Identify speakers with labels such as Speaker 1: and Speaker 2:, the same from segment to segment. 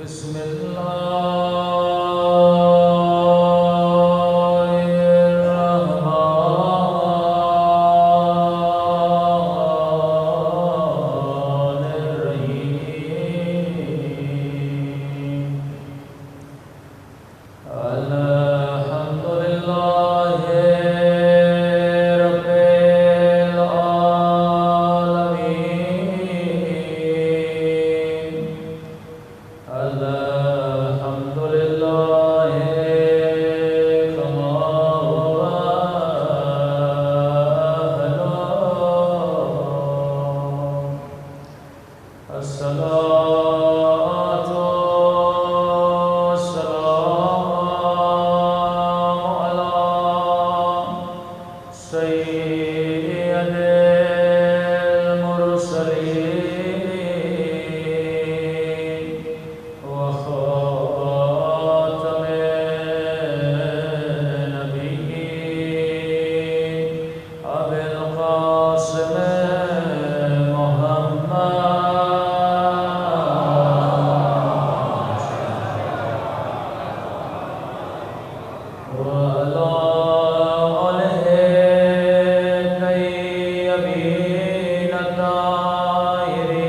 Speaker 1: بسم الله الرحمن الرحيم الحمد لله رب العالمين الحمد لله كما هو أهله الصلاة والسلام على سيد المرسلين وخاتم النبيين أبي القاسم وعلى آله الطيبين الطاهرين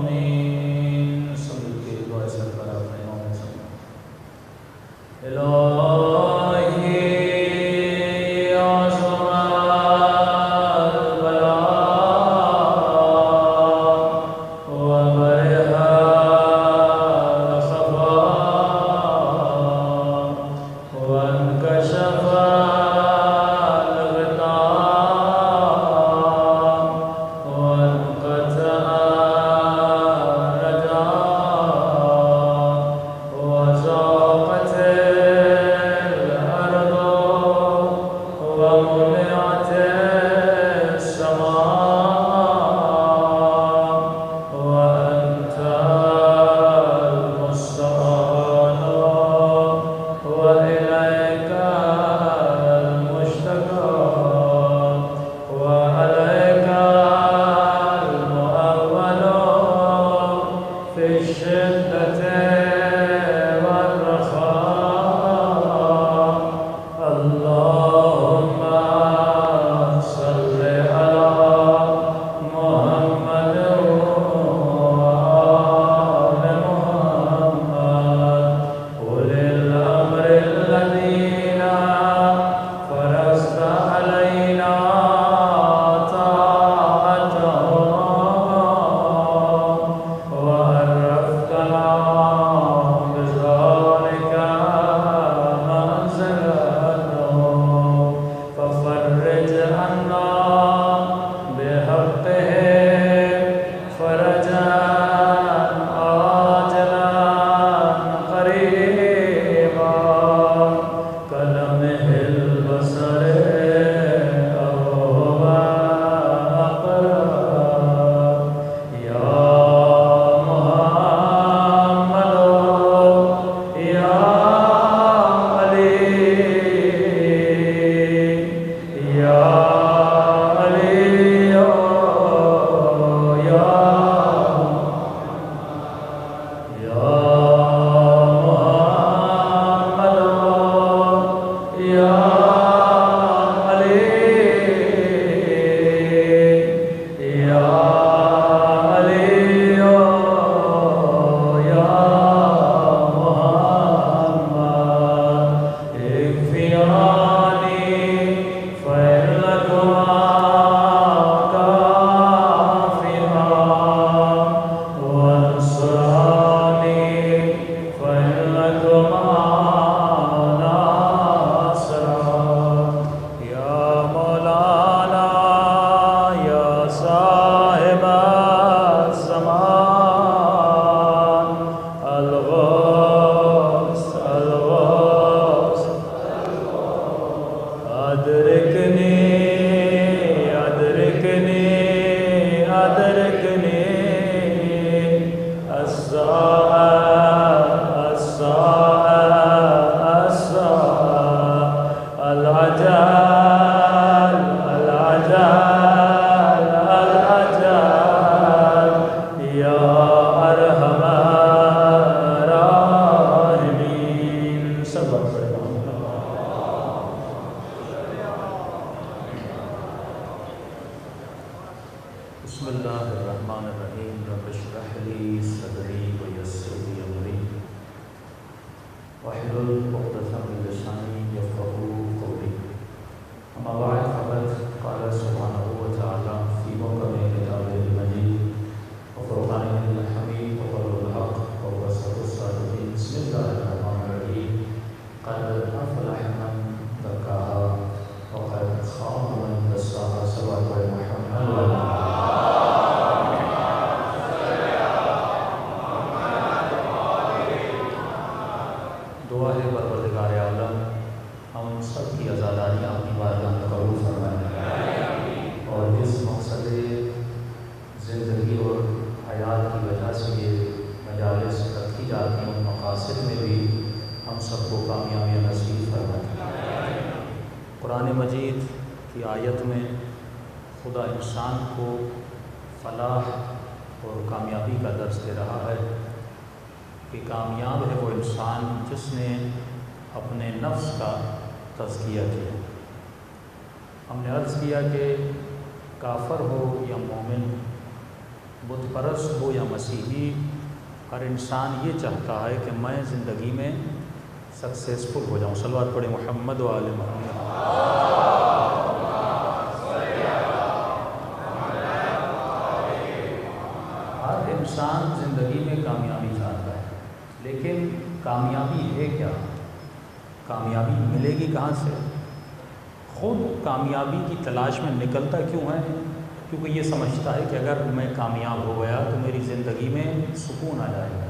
Speaker 1: معصومين صلی اللہ علیہ وسلم إلهي عظم البلاء وبرئ الخفاء وانكشف الغطاء وانقطع الرجاء وزاقت الأرض ومنعت السماء وأنت المستعان وإليك المشتكى وعليك المؤول في الشدة والرخاء اللهم صل على محمد وآل محمد أولي الأمر الذين فرضت علينا طاعتهم وعرفتنا بذلك منزلتهم ففرج عنا بحقهم فرجا عاجلا قريبا كلمح البصر أو هو أقرب يا محمد يا علي يا علي يا محمد يا علي يا علي يا محمد اكفياني فإنكما كافها وانصراني فإنكما ناصرا يا مولانا يا صاحب الزمان الغوث الغوث أدركني أدركني أدركني الساعة الساعة الساعة العجائب بسم اللہ الرحمن الرحیم رب اشرح لی صدری ویسر لی امری واحلل عقدۃ من لسانی یفقهوا قولی اما بعد فقد قال سبحانہ وتعالی فی محکم کتابہ المجید وفرقانہ الحمید وقول الحق وهو أصدق الصادقین بسم اللہ الرحمن الرحیم قد افلح من زکاها وقد خاب من دساها صلوات محمد دعا ہے پروردگار عالم ہم سب کی آزاداریاں اپنی بارگاہ میں قبول فرمائیں اور اس مقصد زندگی اور حیات کی وجہ سے یہ مجالس رکھی جاتی ہیں ان مقاصد میں بھی ہم سب کو کامیابی نصیب فرمائیں۔ قرآن مجید کی آیت میں خدا انسان کو فلاح اور کامیابی کا درس دے رہا ہے کہ کامیاب ہے وہ انسان جس نے اپنے نفس کا تزکیہ کیا۔ ہم نے عرض کیا کہ کافر ہو یا مومن، بت پرست ہو یا مسیحی، ہر انسان یہ چاہتا ہے کہ میں زندگی میں سکسیزفل ہو جاؤں۔ صلوات پڑھیں محمد و آل محمد۔ ہر انسان زندگی میں کامیابی چاہتا ہے، لیکن کامیابی ہے کیا؟ کامیابی ملے گی کہاں سے؟ خود کامیابی کی تلاش میں نکلتا کیوں ہے؟ کیونکہ یہ سمجھتا ہے کہ اگر میں کامیاب ہو گیا تو میری زندگی میں سکون آ جائے گا۔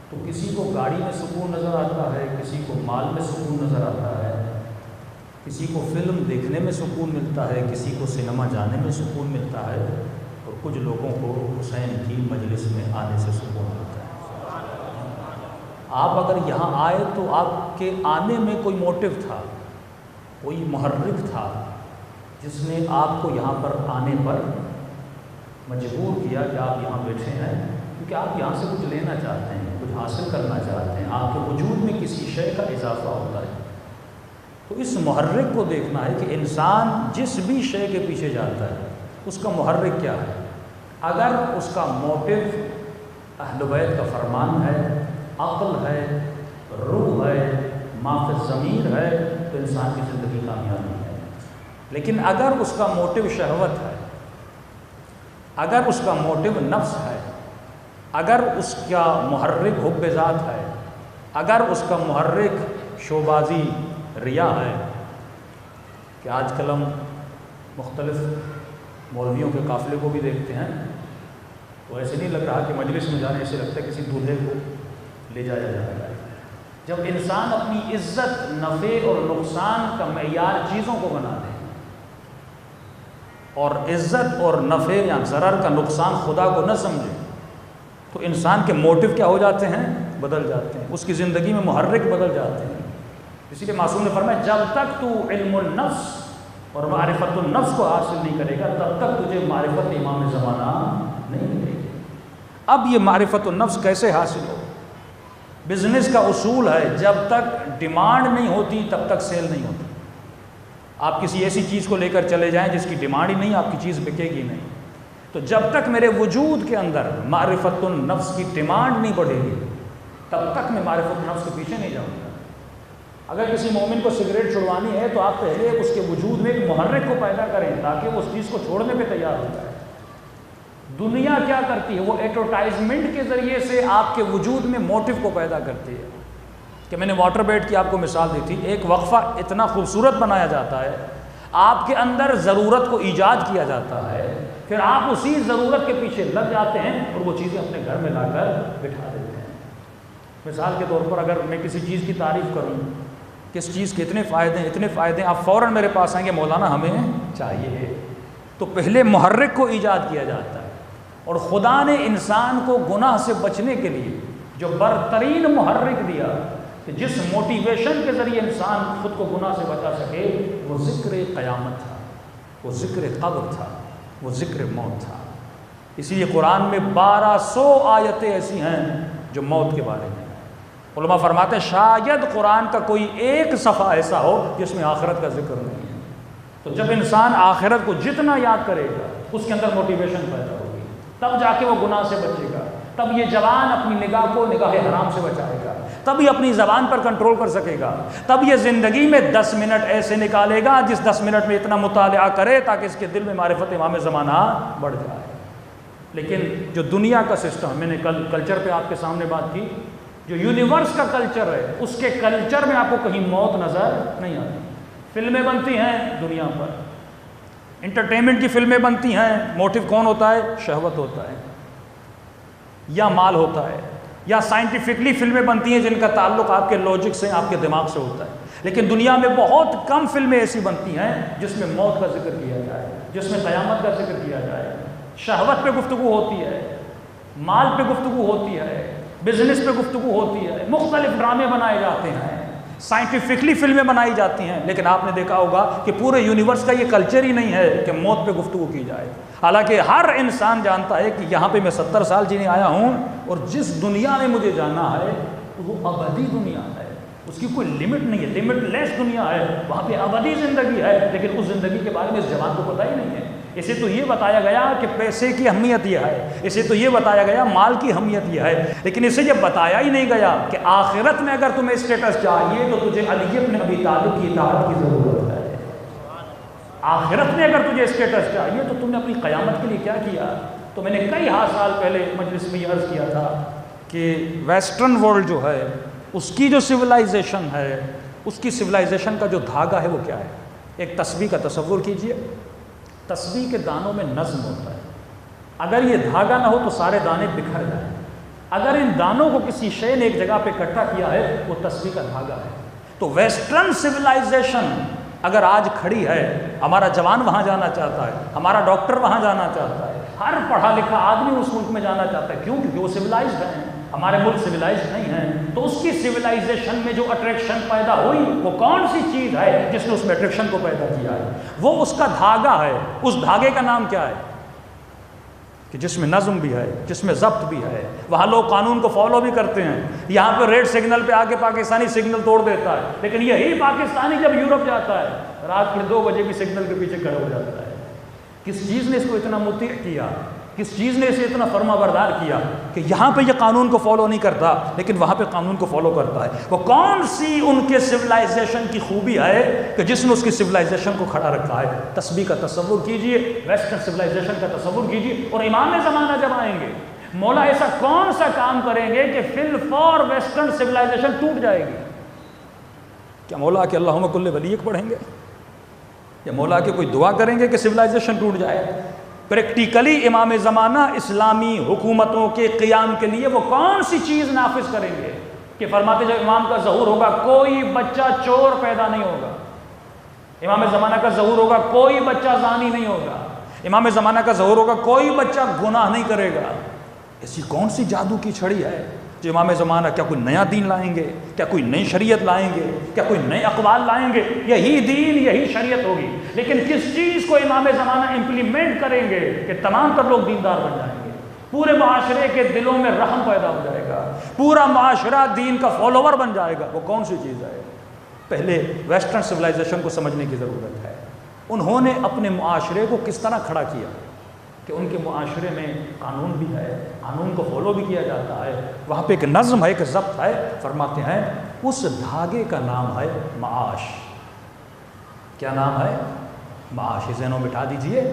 Speaker 1: تو کسی کو گاڑی میں سکون نظر آتا ہے، کسی کو مال میں سکون نظر آتا ہے، کسی کو فلم دیکھنے میں سکون ملتا ہے، کسی کو سنیما جانے میں سکون ملتا ہے، اور کچھ لوگوں کو حسین کی مجلس میں آنے سے سکون ملتا ہے۔ آپ اگر یہاں آئے تو آپ کے آنے میں کوئی موٹیو تھا، کوئی محرک تھا جس نے آپ کو یہاں پر آنے پر مجبور کیا کہ آپ یہاں بیٹھے ہیں، کیونکہ آپ یہاں سے کچھ لینا چاہتے ہیں، کچھ حاصل کرنا چاہتے ہیں، آپ کے وجود میں کسی شے کا اضافہ ہوتا ہے۔ تو اس محرک کو دیکھنا ہے کہ انسان جس بھی شے کے پیچھے جاتا ہے اس کا محرک کیا ہے۔ اگر اس کا موٹیو اہل بیت کا فرمان ہے، عقل ہے، روح ہے، ما فی الضمیر ہے، تو انسان کی زندگی کامیابی ہے۔ لیکن اگر اس کا موٹیو شہوت ہے، اگر اس کا موٹیو نفس ہے، اگر اس کا محرک حب ذات ہے، اگر اس کا محرک شوبازی ریا ہے، کہ آج کل ہم مختلف مولویوں کے قافلے کو بھی دیکھتے ہیں تو ایسے نہیں لگ رہا کہ مجلس میں جانے، ایسے لگتا ہے کسی دولہے کو لے جایا جا رہا ہے۔ جب انسان اپنی عزت، نفع اور نقصان کا معیار چیزوں کو بنا دے اور عزت اور نفع یا ضرر کا نقصان خدا کو نہ سمجھے تو انسان کے موٹیو کیا ہو جاتے ہیں؟ بدل جاتے ہیں، اس کی زندگی میں محرک بدل جاتے ہیں۔ اسی لیے معصوم نے فرمایا جب تک تو علم النفس اور معرفت النفس کو حاصل نہیں کرے گا تب تک تجھے معرفت امام زمانہ نہیں ملے گی۔ اب یہ معرفت النفس کیسے حاصل ہو؟ بزنس کا اصول ہے جب تک ڈیمانڈ نہیں ہوتی تب تک سیل نہیں ہوتی۔ آپ کسی ایسی چیز کو لے کر چلے جائیں جس کی ڈیمانڈ ہی نہیں، آپ کی چیز بکے گی نہیں۔ تو جب تک میرے وجود کے اندر معرفت النفس کی ڈیمانڈ نہیں بڑھے گی تب تک میں معرفت النفس کے پیچھے نہیں جاؤں گا۔ اگر کسی مومن کو سگریٹ چھڑوانی ہے تو آپ پہلے اس کے وجود میں ایک محرک کو پیدا کریں تاکہ وہ اس چیز کو چھوڑنے پہ تیار ہو جائے۔ دنیا کیا کرتی ہے؟ وہ ایڈورٹائزمنٹ کے ذریعے سے آپ کے وجود میں موٹیو کو پیدا کرتی ہے۔ کہ میں نے واٹر بیڈ کی آپ کو مثال دی تھی، ایک وقفہ اتنا خوبصورت بنایا جاتا ہے، آپ کے اندر ضرورت کو ایجاد کیا جاتا ہے، پھر آپ اسی ضرورت کے پیچھے لگ جاتے ہیں اور وہ چیزیں اپنے گھر میں لا کر بٹھا دیتے ہیں۔ مثال کے طور پر اگر میں کسی چیز کی تعریف کروں، کس چیز کے اتنے فائدے ہیں، آپ فوراً میرے پاس آئیں گے مولانا ہمیں چاہیے۔ تو پہلے محرک کو ایجاد کیا جاتا ہے، اور خدا نے انسان کو گناہ سے بچنے کے لیے جو برترین محرک دیا کہ جس موٹیویشن کے ذریعے انسان خود کو گناہ سے بچا سکے، وہ ذکر قیامت تھا، وہ ذکر قبر تھا، وہ ذکر موت تھا۔ اسی لیے قرآن میں 1200 آیتیں ایسی ہیں جو موت کے بارے میں۔ علماء فرماتے ہیں شاید قرآن کا کوئی ایک صفحہ ایسا ہو جس میں آخرت کا ذکر نہیں ہے۔ تو جب انسان آخرت کو جتنا یاد کرے گا اس کے اندر موٹیویشن پیدا ہوگی، تب جا کے وہ گناہ سے بچے گا، تب یہ جوان اپنی نگاہ کو نگاہ حرام سے بچائے گا، تب یہ اپنی زبان پر کنٹرول کر سکے گا، تب یہ زندگی میں 10 منٹ ایسے نکالے گا جس 10 منٹ میں اتنا مطالعہ کرے تاکہ اس کے دل میں معرفت امام زمانہ بڑھ جائے۔ لیکن جو دنیا کا سسٹم، میں نے کل کلچر پہ آپ کے سامنے بات کی، جو یونیورس کا کلچر ہے اس کے کلچر میں آپ کو کہیں موت نظر نہیں آتی۔ فلمیں بنتی ہیں دنیا پر، انٹرٹینمنٹ کی فلمیں بنتی ہیں، موٹیو کون ہوتا ہے؟ شہوت ہوتا ہے یا مال ہوتا ہے، یا سائنٹیفکلی فلمیں بنتی ہیں جن کا تعلق آپ کے لاجک سے، آپ کے دماغ سے ہوتا ہے۔ لیکن دنیا میں بہت کم فلمیں ایسی بنتی ہیں جس میں موت کا ذکر کیا جائے، جس میں قیامت کا ذکر کیا جائے۔ شہوت پہ گفتگو ہوتی ہے، مال پہ گفتگو ہوتی ہے، بزنس پہ گفتگو ہوتی ہے، مختلف ڈرامے بنائے جاتے ہیں، سائنٹیفکلی فلمیں بنائی جاتی ہیں، لیکن آپ نے دیکھا ہوگا کہ پورے یونیورس کا یہ کلچر ہی نہیں ہے کہ موت پہ گفتگو کی جائے۔ حالانکہ ہر انسان جانتا ہے کہ یہاں پہ میں 70 سال جینے آیا ہوں، اور جس دنیا میں مجھے جانا ہے وہ ابدی دنیا ہے، اس کی کوئی لمٹ نہیں ہے، لمٹ لیس دنیا ہے، وہاں پہ ابدی زندگی ہے، لیکن اس زندگی کے بارے میں اس جوان کو پتہ ہی نہیں ہے۔ اسے تو یہ بتایا گیا کہ پیسے کی اہمیت یہ ہے، اسے تو یہ بتایا گیا مال کی اہمیت یہ ہے، لیکن اسے یہ بتایا ہی نہیں گیا کہ آخرت میں اگر تمہیں اسٹیٹس چاہیے تو تجھے علی بن ابی طالب کی اطاعت کی ضرورت ہے۔ آخرت میں اگر تجھے اسٹیٹس چاہیے تو تم نے اپنی قیامت کے لیے کیا کیا؟ تو میں نے کئی سال پہلے مجلس میں یہ عرض کیا تھا کہ ویسٹرن ورلڈ جو ہے اس کی جو سویلائزیشن ہے، اس کی سویلائزیشن کا جو دھاگا ہے وہ کیا ہے؟ ایک تسبیح کا تصور کیجئے، تسبیح کے دانوں میں نظم ہوتا ہے، اگر یہ دھاگا نہ ہو تو سارے دانے بکھر جائیں، اگر ان دانوں کو کسی شے نے ایک جگہ پہ اکٹھا کیا ہے وہ تسبیح کا دھاگا ہے۔ تو ویسٹرن سویلائزیشن اگر آج کھڑی ہے، ہمارا جوان وہاں جانا چاہتا ہے، ہمارا ڈاکٹر وہاں جانا چاہتا ہے، ہر پڑھا لکھا آدمی اس ملک میں جانا چاہتا ہے، کیوں؟ کیونکہ وہ سویلائزڈ ہیں، ہمارے ملک سویلائزڈ نہیں ہیں۔ تو اس کی سویلائزیشن میں جو اٹریکشن پیدا ہوئی وہ کون سی چیز ہے جس نے اس میں اٹریکشن کو پیدا کیا ہے؟ وہ اس کا دھاگا ہے۔ اس دھاگے کا نام کیا ہے؟ کہ جس میں نظم بھی ہے، جس میں ضبط بھی ہے، وہاں لوگ قانون کو فالو بھی کرتے ہیں۔ یہاں پہ ریڈ سگنل پہ آ کے پاکستانی سگنل توڑ دیتا ہے، لیکن یہی پاکستانی جب یورپ جاتا ہے رات کے 2 بجے بھی سگنل کے پیچھے کھڑا ہو جاتا ہے۔ کس چیز نے اس کو اتنا مطیع کیا؟ کس چیز نے اسے اتنا فرما بردار کیا کہ یہاں پہ یہ قانون کو فالو نہیں کرتا لیکن وہاں پہ قانون کو فالو کرتا ہے؟ وہ کون سی ان کے سویلائزیشن کی خوبی ہے کہ جس نے اس کی سویلائزیشن کو کھڑا رکھا ہے؟ تسبیح کا تصور کیجئے، ویسٹرن سویلائزیشن کا تصور کیجئے، اور امام زمانہ جب آئیں گے مولا ایسا کون سا کام کریں گے کہ فی الفور ویسٹرن سویلائزیشن ٹوٹ جائے گی؟ کیا مولا کہ اللہم کل ولیک پڑھیں گے، یا مولا کہ کوئی دعا کریں گے کہ سویلائزیشن ٹوٹ جائے؟ پریکٹیکلی امام زمانہ اسلامی حکومتوں کے قیام کے لیے وہ کون سی چیز نافذ کریں گے کہ فرماتے جب امام کا ظہور ہوگا کوئی بچہ چور پیدا نہیں ہوگا، امام زمانہ کا ظہور ہوگا کوئی بچہ زانی نہیں ہوگا، امام زمانہ کا ظہور ہوگا کوئی بچہ گناہ نہیں کرے گا۔ ایسی کون سی جادو کی چھڑی ہے جو امام زمانہ کیا کوئی نیا دین لائیں گے؟ کیا کوئی نئی شریعت لائیں گے؟ کیا کوئی نئے اقوال لائیں گے؟ یہی دین، یہی شریعت ہوگی، لیکن کس چیز کو امام زمانہ امپلیمنٹ کریں گے کہ تمام تر لوگ دیندار بن جائیں گے، پورے معاشرے کے دلوں میں رحم پیدا ہو جائے گا، پورا معاشرہ دین کا فالوور بن جائے گا؟ وہ کون سی چیز ہے؟ پہلے ویسٹرن سویلائزیشن کو سمجھنے کی ضرورت ہے۔ انہوں نے اپنے معاشرے کو کس طرح کھڑا کیا کہ ان کے معاشرے میں قانون بھی ہے، قانون کو فالو بھی کیا جاتا ہے، وہاں پہ ایک نظم ہے، ایک ضبط ہے۔ فرماتے ہیں اس دھاگے کا نام ہے معاش۔ کیا نام ہے؟ معاش۔ ذہنوں میں بٹھا دیجئے،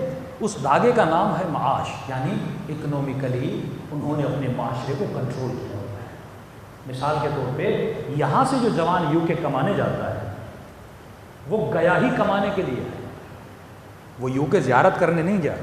Speaker 1: اس دھاگے کا نام ہے معاش، یعنی اکنومیکلی انہوں نے اپنے معاشرے کو کنٹرول کیا ہوا ہے۔ مثال کے طور پہ یہاں سے جو جوان یو کے کمانے جاتا ہے وہ گیا ہی کمانے کے لیے ہے، وہ یو کے زیارت کرنے نہیں گیا،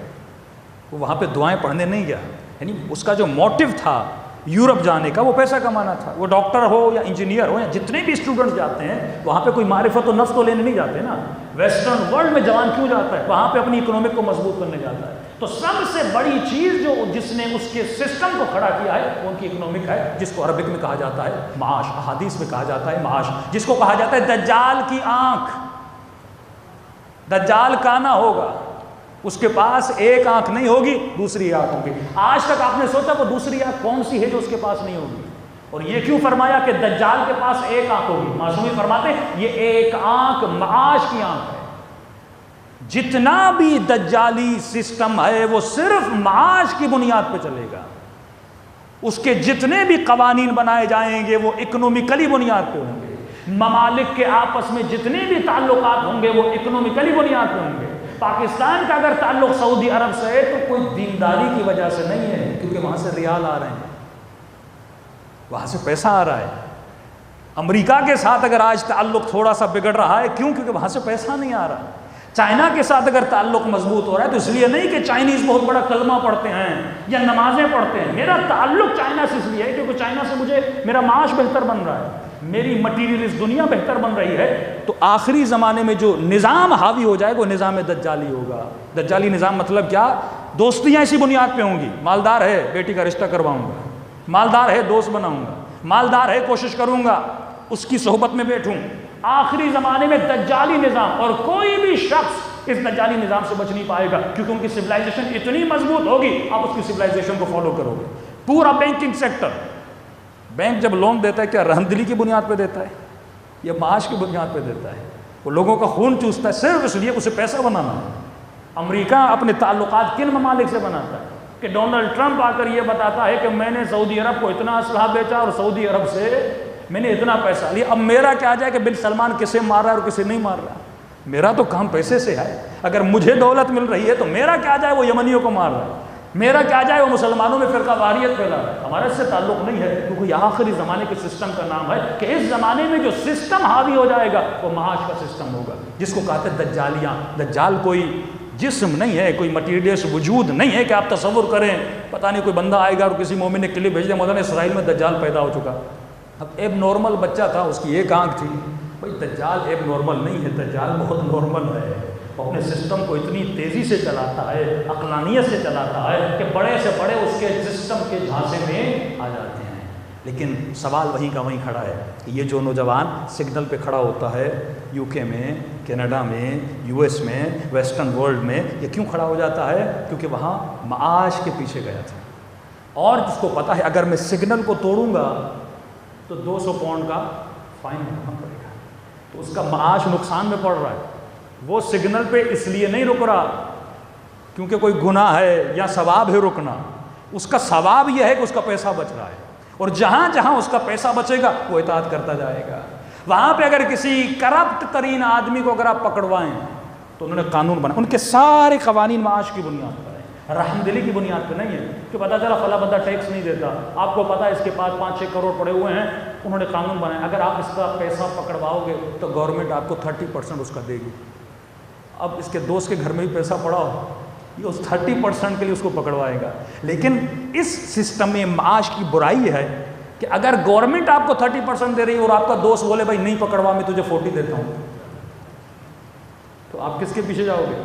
Speaker 1: وہ وہاں پہ دعائیں پڑھنے نہیں گیا، یعنی اس کا جو موٹیو تھا یورپ جانے کا وہ پیسہ کمانا تھا۔ وہ ڈاکٹر ہو یا انجینئر ہو یا جتنے بھی اسٹوڈنٹس جاتے ہیں وہاں پہ کوئی معرفت و نفس تو لینے نہیں جاتے نا۔ ویسٹرن ورلڈ میں جوان کیوں جاتا ہے؟ وہاں پہ اپنی اکنومک کو مضبوط کرنے جاتا ہے۔ تو سب سے بڑی چیز جو جس نے اس کے سسٹم کو کھڑا کیا ہے وہ ان کی اکنومک ہے، جس کو عربک میں کہا جاتا ہے معاش، احادیث میں کہا جاتا ہے معاش، جس کو کہا جاتا ہے دجال کی آنکھ۔ دجال کانا ہوگا، اس کے پاس ایک آنکھ نہیں ہوگی، دوسری آنکھ ہوگی۔ آج تک آپ نے سوچا وہ دوسری آنکھ کون سی ہے جو اس کے پاس نہیں ہوگی؟ اور یہ کیوں فرمایا کہ دجال کے پاس ایک آنکھ ہوگی؟ معصومی فرماتے ہیں یہ ایک آنکھ معاش کی آنکھ ہے۔ جتنا بھی دجالی سسٹم ہے وہ صرف معاش کی بنیاد پہ چلے گا. اس کے جتنے بھی قوانین بنائے جائیں گے وہ اکنومیکلی بنیاد پہ ہوں گے. ممالک کے آپس میں جتنے بھی تعلقات ہوں گے وہ اکنومیکلی بنیاد پہ ہوں گے. پاکستان کا اگر تعلق سعودی عرب سے ہے تو کوئی دینداری کی وجہ سے نہیں ہے، کیونکہ وہاں سے ریال آ رہے ہیں، وہاں سے پیسہ آ رہا ہے. امریکہ کے ساتھ اگر آج تعلق تھوڑا سا بگڑ رہا ہے، کیوں؟ کیونکہ وہاں سے پیسہ نہیں آ رہا. چائنا کے ساتھ اگر تعلق مضبوط ہو رہا ہے تو اس لیے نہیں کہ چائنیز بہت بڑا کلمہ پڑھتے ہیں یا نمازیں پڑھتے ہیں. میرا تعلق چائنا سے اس لیے ہے کیونکہ چائنا سے مجھے میرا معاش بہتر بن رہا ہے، میری مٹیریلسٹ دنیا بہتر بن رہی ہے. تو آخری زمانے میں جو نظام حاوی ہو جائے گا وہ نظام دجالی ہوگا. دجالی نظام مطلب کیا؟ دوستیاں اسی بنیاد پہ ہوں گی. مالدار ہے بیٹی کا رشتہ کرواؤں گا، مالدار ہے دوست بناؤں گا، مالدار ہے کوشش کروں گا اس کی صحبت میں بیٹھوں. آخری زمانے میں دجالی نظام، اور کوئی بھی شخص اس دجالی نظام سے بچ نہیں پائے گا کیونکہ ان کی سویلائزیشن اتنی مضبوط ہوگی آپ اس کی سویلائزیشن کو فالو کرو گے. پورا بینکنگ سیکٹر، بینک جب لون دیتا ہے کیا رحمدلی کی بنیاد پہ دیتا ہے یا معاش کی بنیاد پہ دیتا ہے؟ وہ لوگوں کا خون چوستا ہے صرف اس لیے اسے پیسہ بنانا ہے. امریکہ اپنے تعلقات کن ممالک سے بناتا ہے کہ ڈونلڈ ٹرمپ آ کر یہ بتاتا ہے کہ میں نے سعودی عرب کو اتنا اسلحہ بیچا اور سعودی عرب سے میں نے اتنا پیسہ لیا. اب میرا کیا جائے کہ بن سلمان کسے مار رہا ہے اور کسے نہیں مار رہا؟ میرا تو کام پیسے سے ہے. اگر مجھے دولت مل رہی ہے تو میرا کیا جائے وہ یمنیوں کو مار رہا ہے، میرا کیا جائے وہ مسلمانوں میں فرقہ واریت پھیلا رہا ہے. ہمارا اس سے تعلق نہیں ہے کیونکہ یہ آخری زمانے کے سسٹم کا نام ہے کہ اس زمانے میں جو سسٹم حاوی ہو جائے گا وہ معاش کا سسٹم ہوگا، جس کو کہتے ہیں دجالیاں. دجال کوئی جسم نہیں ہے، کوئی مٹیریلس وجود نہیں ہے کہ آپ تصور کریں پتہ نہیں کوئی بندہ آئے گا اور کسی مومن نے کلپ بھیج دیا مولانا اسرائیل میں دجال پیدا ہو چکا. اب ایب نارمل بچہ تھا، اس کی ایک آنکھ تھی. بھائی دجال ایب نارمل نہیں ہے، دجال بہت نارمل ہے. وہ اپنے سسٹم کو اتنی تیزی سے چلاتا ہے، عقلانیت سے چلاتا ہے کہ بڑے سے بڑے اس کے سسٹم کے جھانسے میں آ جاتے ہیں. لیکن سوال وہیں کا وہیں کھڑا ہے کہ یہ جو نوجوان سگنل پہ کھڑا ہوتا ہے یو کے میں، کینیڈا میں، یو ایس میں، ویسٹرن ورلڈ میں، یہ کیوں کھڑا ہو جاتا ہے؟ کیونکہ وہاں معاش کے پیچھے گیا تھا. اور جس کو پتا ہے اگر میں سگنل کو توڑوں گا تو 200 پاؤنڈ کا فائن بھرنا پڑے گا، تو اس کا معاش نقصان میں پڑ رہا ہے. وہ سگنل پہ اس لیے نہیں رک رہا کیونکہ کوئی گناہ ہے یا ثواب ہے رکنا، اس کا ثواب یہ ہے کہ اس کا پیسہ بچ رہا ہے، اور جہاں جہاں اس کا پیسہ بچے گا وہ اطاعت کرتا جائے گا. وہاں پہ اگر کسی کرپٹ ترین آدمی کو اگر آپ پکڑوائیں تو انہوں نے قانون بنا، ان کے سارے قوانین معاش کی بنیاد پر ہیں، رحم دلی کی بنیاد پہ نہیں ہے کہ پتہ چلا فلاں بندہ ٹیکس نہیں دیتا، آپ کو پتہ ہے اس کے پاس 5-6 کروڑ پڑے ہوئے ہیں، انہوں نے قانون بنایا اگر آپ اس کا پیسہ پکڑواؤ گے تو گورنمنٹ آپ کو 30% اس کا دے گی. اب اس کے دوست کے گھر میں بھی پیسہ پڑا ہو، یہ اس 30% کے لیے اس کو پکڑوائے گا. لیکن اس سسٹم میں معاش کی برائی ہے کہ اگر گورنمنٹ آپ کو 30% دے رہی ہے اور آپ کا دوست بولے بھائی نہیں پکڑوا میں تجھے 40 دیتا ہوں، تو آپ کس کے پیچھے جاؤ گے؟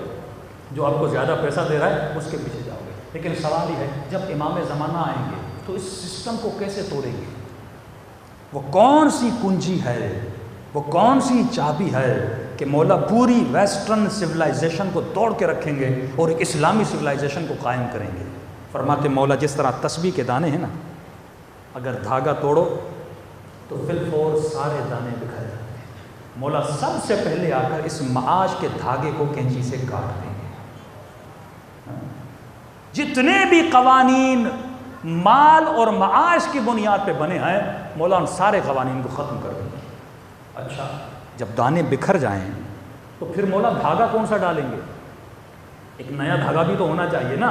Speaker 1: جو آپ کو زیادہ پیسہ دے رہا ہے اس کے پیچھے جاؤ گے. لیکن سوال یہ ہے جب امام زمانہ آئیں گے تو اس سسٹم کو کیسے توڑیں گے؟ وہ کون سی کنجی ہے، وہ کون سی چابی ہے کہ مولا پوری ویسٹرن سویلائزیشن کو توڑ کے رکھیں گے اور ایک اسلامی سویلائزیشن کو قائم کریں گے؟ فرماتے مولا جس طرح تسبیح کے دانے ہیں نا، اگر دھاگا توڑو تو فی الفور سارے دانے بکھر جاتے ہیں. مولا سب سے پہلے آ کر اس معاش کے دھاگے کو کینچی سے کاٹ دیں گے. جتنے بھی قوانین مال اور معاش کی بنیاد پہ بنے ہیں مولا ان سارے قوانین کو ختم کر دیں گے. اچھا جب دانے بکھر جائیں تو پھر مولا دھاگا کون سا ڈالیں گے؟ ایک نیا دھاگا بھی تو ہونا چاہیے نا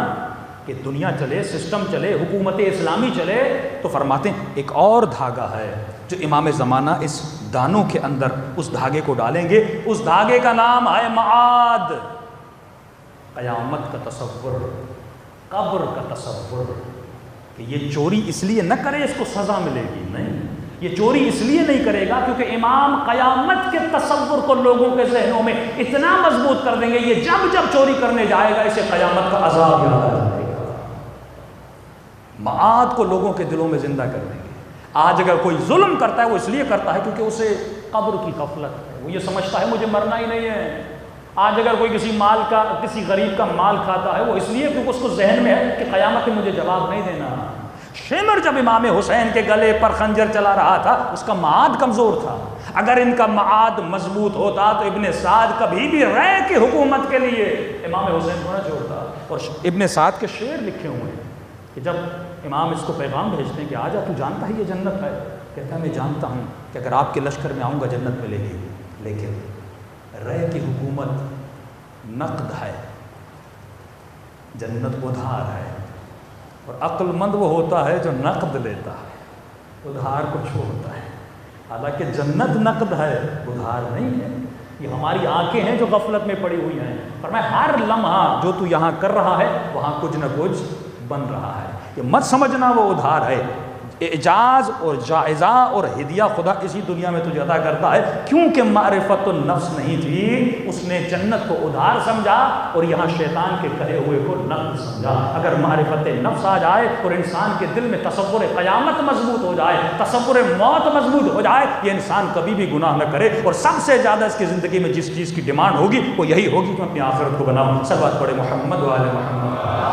Speaker 1: کہ دنیا چلے، سسٹم چلے، حکومت اسلامی چلے. تو فرماتے ہیں ایک اور دھاگا ہے جو امام زمانہ اس دانوں کے اندر اس دھاگے کو ڈالیں گے. اس دھاگے کا نام ہے معاد. قیامت کا تصور، قبر کا تصور کہ یہ چوری اس لیے نہ کرے اس کو سزا ملے گی، نہیں، یہ چوری اس لیے نہیں کرے گا کیونکہ امام قیامت کے تصور کو لوگوں کے ذہنوں میں اتنا مضبوط کر دیں گے یہ جب جب چوری کرنے جائے گا اسے قیامت کا عذاب یاد آ جائے گا. معاد کو لوگوں کے دلوں میں زندہ کر دیں گے. آج اگر کوئی ظلم کرتا ہے وہ اس لیے کرتا ہے کیونکہ اسے قبر کی غفلت ہے، وہ یہ سمجھتا ہے مجھے مرنا ہی نہیں ہے. آج اگر کوئی کسی غریب کا مال کھاتا ہے وہ اس لیے کیونکہ اس کو ذہن میں ہے کہ قیامت میں مجھے جواب نہیں دینا. شمر جب امام حسین کے گلے پر خنجر چلا رہا تھا اس کا معاد کمزور تھا. اگر ان کا معاد مضبوط ہوتا تو ابن سعد کبھی بھی رائے کی حکومت کے لیے امام حسین کو نہ چھوڑتا. اور ابن سعد کے شعر لکھے ہوئے ہیں کہ جب امام اس کو پیغام بھیجتے ہیں کہ آ جا تو جانتا ہے یہ جنت ہے, کہتا ہے میں جانتا ہوں کہ اگر آپ کے لشکر میں آؤں گا جنت ملے گی, لیکن رائے کی حکومت نقد ہے, جنت ادھار ہے, اور عقل مند وہ ہوتا ہے جو نقد لیتا ہے, ادھار کو چھوڑتا ہے. حالانکہ جنت نقد ہے, ادھار نہیں ہے. یہ ہماری آنکھیں ہیں جو غفلت میں پڑی ہوئی ہیں. فرمایا ہر لمحہ جو تو یہاں کر رہا ہے وہاں کچھ نہ کچھ بن رہا ہے. یہ مت سمجھنا وہ ادھار ہے. اعجاز اور جائزہ اور ہدیہ خدا اسی دنیا میں تجھے عطا کرتا ہے. کیونکہ معرفت النفس نہیں تھی, اس نے جنت کو ادھار سمجھا اور یہاں شیطان کے کہے ہوئے کو نقد سمجھا. اگر معرفت نفس آ جائے اور انسان کے دل میں تصور قیامت مضبوط ہو جائے, تصور موت مضبوط ہو جائے, یہ انسان کبھی بھی گناہ نہ کرے. اور سب سے زیادہ اس کی زندگی میں جس چیز کی ڈیمانڈ ہوگی وہ یہی ہوگی کہ میں اپنی آخرت کو بناؤں. صلوات پڑھے محمد و آل محمد.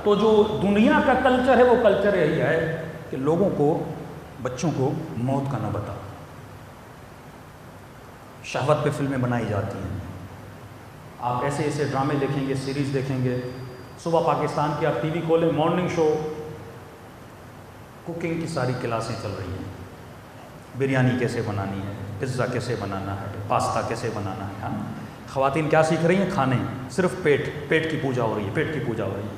Speaker 1: تو جو دنیا کا کلچر ہے وہ کلچر یہی ہے کہ لوگوں کو, بچوں کو موت کا نہ بتا. شہوت پہ فلمیں بنائی جاتی ہیں. آپ ایسے ایسے ڈرامے دیکھیں گے, سیریز دیکھیں گے. صبح پاکستان کی آپ ٹی وی کھولیں, مارننگ شو, کوکنگ کی ساری کلاسیں چل رہی ہیں. بریانی کیسے بنانی ہے, پزا کیسے بنانا ہے, پاستا کیسے بنانا ہے. ہاں, خواتین کیا سیکھ رہی ہیں؟ کھانے. صرف پیٹ کی پوجا ہو رہی ہے, پیٹ کی پوجا ہو رہی ہے.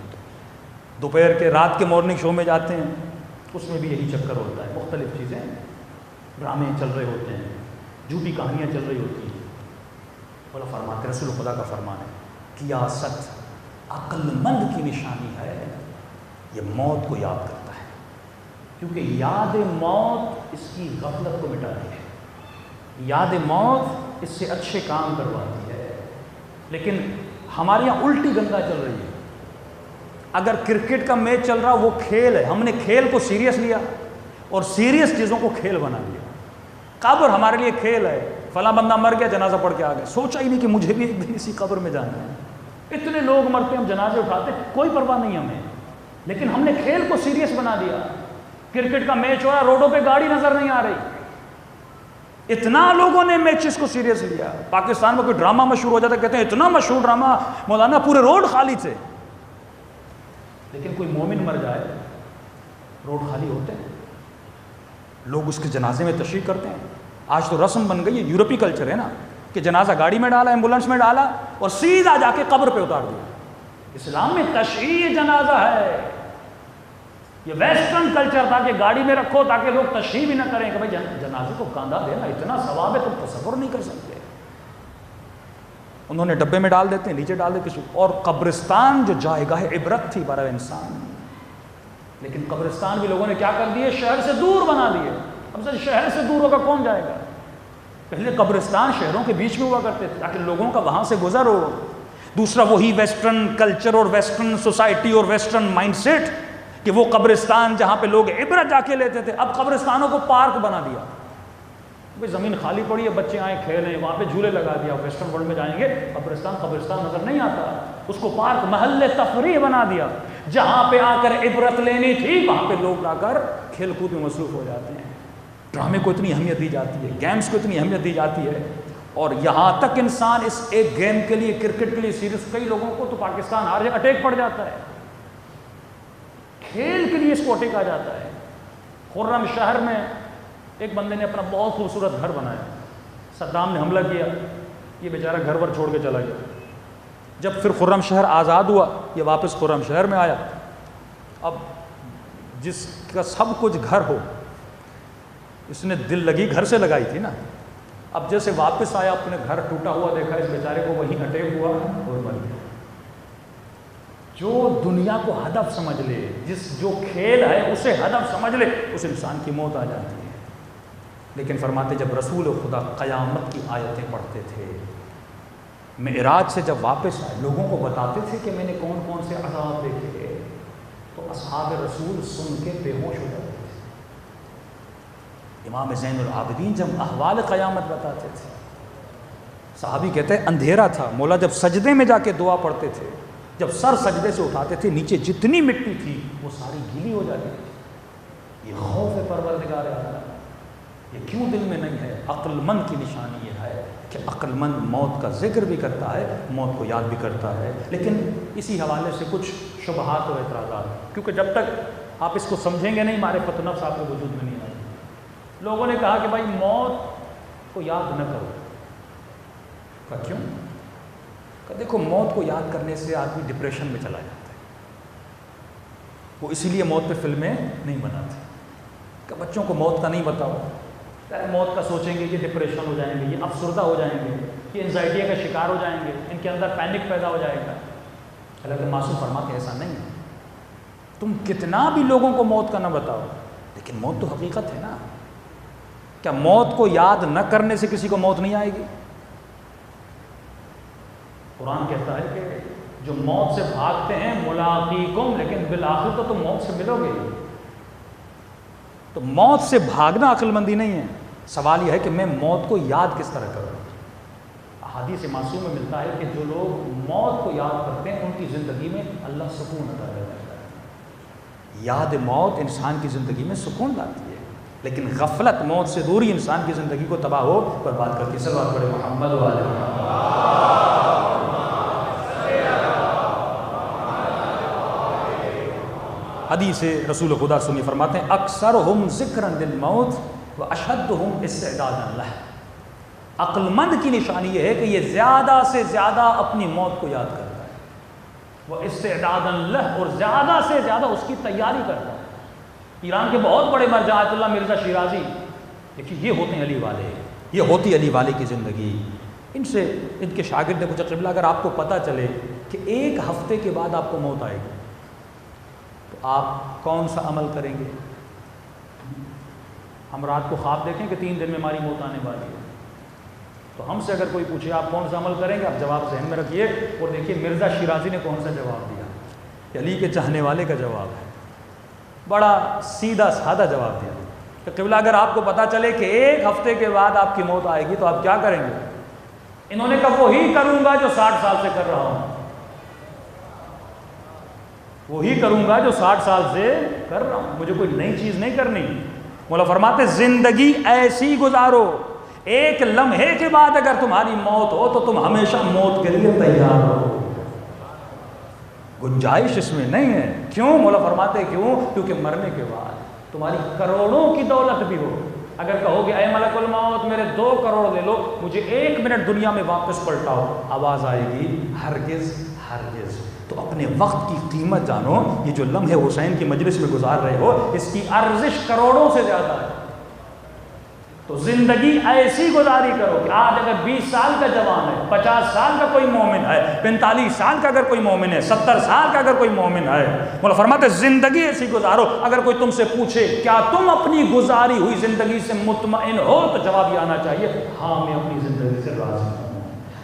Speaker 1: دوپہر کے رات کے مارننگ شو میں جاتے ہیں, اس میں بھی یہی چکر ہوتا ہے. مختلف چیزیں, ڈرامے چل رہے ہوتے ہیں, جھوٹی کہانیاں چل رہی ہوتی ہیں. بولا فرماتے رسول خدا کا فرمان ہے, کیاست عقل مند کی نشانی ہے, یہ موت کو یاد کرتا ہے. کیونکہ یاد موت اس کی غفلت کو مٹاتی ہے. یاد موت اس سے اچھے کام کرواتی ہے. لیکن ہمارے یہاں الٹی گنگا چل رہی ہے. اگر کرکٹ کا میچ چل رہا وہ کھیل ہے, ہم نے کھیل کو سیریس لیا اور سیریس چیزوں کو کھیل بنا لیا. قبر ہمارے لیے کھیل ہے. فلاں بندہ مر گیا, جنازہ پڑھ کے آ گئے, سوچا ہی نہیں کہ مجھے بھی ایک دن اسی قبر میں جانا ہے. اتنے لوگ مرتے ہیں, ہم جنازے اٹھاتے, کوئی پرواہ نہیں ہمیں. لیکن ہم نے کھیل کو سیریس بنا دیا. کرکٹ کا میچ ہو رہا, روڈوں پہ گاڑی نظر نہیں آ رہی. اتنا لوگوں نے میچز کو سیریس لیا. پاکستان میں کوئی ڈرامہ مشہور ہو جاتا ہے, کہتے ہیں اتنا مشہور ڈرامہ مولانا پورے روڈ خالی تھے. لیکن کوئی مومن مر جائے, روڈ خالی ہوتے ہیں, لوگ اس کے جنازے میں تشریف کرتے ہیں. آج تو رسم بن گئی ہے, یورپی کلچر ہے نا, کہ جنازہ گاڑی میں ڈالا, ایمبولنس میں ڈالا اور سیدھا جا کے قبر پہ اتار دیا. اسلام میں تشییع جنازہ ہے. یہ ویسٹرن کلچر تھا کہ گاڑی میں رکھو تاکہ لوگ تشییع بھی نہ کریں کہ بھائی جنازے کو کاندھا دینا اتنا ثواب ہے تم تصور نہیں کر سکتے. انہوں نے ڈبے میں ڈال دیتے ہیں, نیچے ڈال دیتے ہیں. اور قبرستان جو جائے گاہ عبرت تھی برائے انسان, لیکن قبرستان بھی لوگوں نے کیا کر دیے, شہر سے دور بنا دیے. اب سر شہر سے دور ہوگا کون جائے گا؟ پہلے قبرستان شہروں کے بیچ میں ہوا کرتے تھے تاکہ لوگوں کا وہاں سے گزر ہو. دوسرا وہی ویسٹرن کلچر اور ویسٹرن سوسائٹی اور ویسٹرن مائنڈ سیٹ کہ وہ قبرستان جہاں پہ لوگ عبرت جا کے لیتے تھے, اب قبرستانوں کو پارک بنا دیا. بھائی زمین خالی پڑی ہے, بچے آئیں کھیلیں, وہاں پہ جھولے لگا دیا. ویسٹرن ورلڈ میں جائیں گے, قبرستان نظر نہیں آتا, اس کو پارک محل تفریح بنا دیا. جہاں پہ آ کر عبرت لینی تھی وہاں پہ لوگ آ کر کھیل کود میں مصروف ہو جاتے ہیں. ڈرامے کو اتنی اہمیت دی جاتی ہے, گیمز کو اتنی اہمیت دی جاتی ہے, اور یہاں تک انسان اس ایک گیم کے لیے, کرکٹ کے لیے سیریس, کئی لوگوں کو تو پاکستان ہار جائے اٹیک پڑ جاتا ہے. کھیل کے لیے اس کو اٹیک آ جاتا ہے. خرم شہر میں ایک بندے نے اپنا بہت خوبصورت گھر بنایا, صدام نے حملہ کیا, یہ بیچارہ گھر پر چھوڑ کے چلا گیا. جب پھر خرم شہر آزاد ہوا, یہ واپس خرم شہر میں آیا. اب جس کا سب کچھ گھر ہو, اس نے دل لگی گھر سے لگائی تھی نا, اب جیسے واپس آیا اپنے گھر ٹوٹا ہوا دیکھا, اس بیچارے کو وہیں اٹیک ہوا اور مر گیا. جو دنیا کو ہدف سمجھ لے, جو کھیل ہے اسے ہدف سمجھ لے, اس انسان کی موت آ جاتی ہے. لیکن فرماتے جب رسول خدا قیامت کی آیتیں پڑھتے تھے, معراج سے جب واپس آئے, لوگوں کو بتاتے تھے کہ میں نے کون کون سے عذاب دیکھے, تو اصحاب رسول سن کے بے ہوش ہو جاتے تھے. امام زین العابدین جب احوال قیامت بتاتے تھے, صحابی کہتے ہیں اندھیرا تھا, مولا جب سجدے میں جا کے دعا پڑھتے تھے جب سر سجدے سے اٹھاتے تھے نیچے جتنی مٹی تھی وہ ساری گیلی ہو جاتی تھی۔ یہ خوف پروردگار اعلیٰ، یہ کیوں دل میں نہیں ہے؟ عقل مند کی نشانی یہ ہے کہ عقل مند موت کا ذکر بھی کرتا ہے، موت کو یاد بھی کرتا ہے۔ لیکن اسی حوالے سے کچھ شبہات اور اعتراضات، کیونکہ جب تک آپ اس کو سمجھیں گے نہیں معرفت نفس آپ کے وجود میں نہیں آئے گی۔ لوگوں نے کہا کہ بھائی موت کو یاد نہ کرو۔ کہا کیوں؟ کہ دیکھو موت کو یاد کرنے سے آدمی ڈپریشن میں چلا جاتا ہے، وہ اسی لیے موت پہ فلمیں نہیں بناتے کہ بچوں کو موت کا نہیں بتاؤ، موت کا سوچیں گے یہ ڈپریشن ہو جائیں گے، یہ افسردہ ہو جائیں گے، یہ انزائٹی کا شکار ہو جائیں گے، ان کے اندر پینک پیدا ہو جائے گا۔ حالانکہ معصوم فرماتے ایسا نہیں ہے، تم کتنا بھی لوگوں کو موت کا نہ بتاؤ لیکن موت تو حقیقت ہے نا۔ کیا موت کو یاد نہ کرنے سے کسی کو موت نہیں آئے گی؟ قرآن کہتا ہے کہ جو موت سے بھاگتے ہیں ملاقیکم، لیکن بالآخر تو تم موت سے ملو گے۔ تو موت سے بھاگنا عقل مندی نہیں ہے۔ سوال یہ ہے کہ میں موت کو یاد کس طرح کروں۔ احادیث معصوم میں ملتا ہے کہ جو لوگ موت کو یاد کرتے ہیں ان کی زندگی میں اللہ سکون عطا کرتا ہے۔ یاد موت انسان کی زندگی میں سکون لاتی ہے، لیکن غفلت موت سے دوری انسان کی زندگی کو تباہ ہو برباد کرتی ہے۔ صلوات پڑھیں محمد و آل محمد۔ حدیث رسول خدا سنی، فرماتے ہیں اکثرہم ذکرا للموت و اشدہم استعدادا لہ۔ عقل مند کی نشانی یہ ہے کہ یہ زیادہ سے زیادہ اپنی موت کو یاد کرتا ہے، وہ استعدادا لہ، اور زیادہ سے زیادہ اس کی تیاری کرتا ہے۔ ایران کے بہت بڑے مرجع آیت اللہ مرزا شیرازی، دیکھیے یہ ہوتے ہیں علی والے، یہ ہوتی علی والے کی زندگی۔ ان سے ان کے شاگرد نے پوچھا قبلہ اگر آپ کو پتہ چلے کہ ایک ہفتے کے بعد آپ کو موت آئے گی تو آپ کون سا عمل کریں گے؟ ہم رات کو خواب دیکھیں کہ 3 دن میں ہماری موت آنے والی ہے، تو ہم سے اگر کوئی پوچھے آپ کون سا عمل کریں گے، آپ جواب ذہن میں رکھیے اور دیکھیے مرزا شیرازی نے کون سا جواب دیا۔ علی کے چاہنے والے کا جواب ہے، بڑا سیدھا سادہ جواب دیا کہ قبلہ اگر آپ کو پتہ چلے کہ ایک ہفتے کے بعد آپ کی موت آئے گی تو آپ کیا کریں گے؟ انہوں نے کہا وہی کروں گا جو 60 سال سے کر رہا ہوں، وہی کروں گا جو 60 سال سے کر رہا ہوں، مجھے کوئی نئی چیز نہیں کرنی۔ مولا فرماتے زندگی ایسی گزارو، ایک لمحے کے بعد اگر تمہاری موت ہو تو تم ہمیشہ موت کے لیے تیار ہو، گنجائش اس میں نہیں ہے۔ کیوں؟ مولا فرماتے کیوں؟ کیونکہ مرنے کے بعد تمہاری کروڑوں کی دولت بھی ہو، اگر کہو کہ اے ملک الموت میرے 2 کروڑ لے لو، مجھے 1 منٹ دنیا میں واپس پلٹاؤ، آواز آئے گی ہرگز ہرگز۔ تو اپنے وقت کی قیمت جانو، یہ جو لمحے حسین کی مجلس میں گزار رہے ہو اس کی ارزش کروڑوں سے زیادہ ہے۔ تو زندگی ایسی گزاری کرو کہ آج اگر 20 سال کا جوان ہے، 50 سال کا کوئی مومن ہے، 45 سال کا اگر کوئی مومن ہے، 70 سال کا اگر کوئی مومن ہے، مولا فرماتے زندگی ایسی گزارو، اگر کوئی تم سے پوچھے کیا تم اپنی گزاری ہوئی زندگی سے مطمئن ہو تو جواب یہ آنا چاہیے ہاں میں اپنی زندگی سے راضی ہوں۔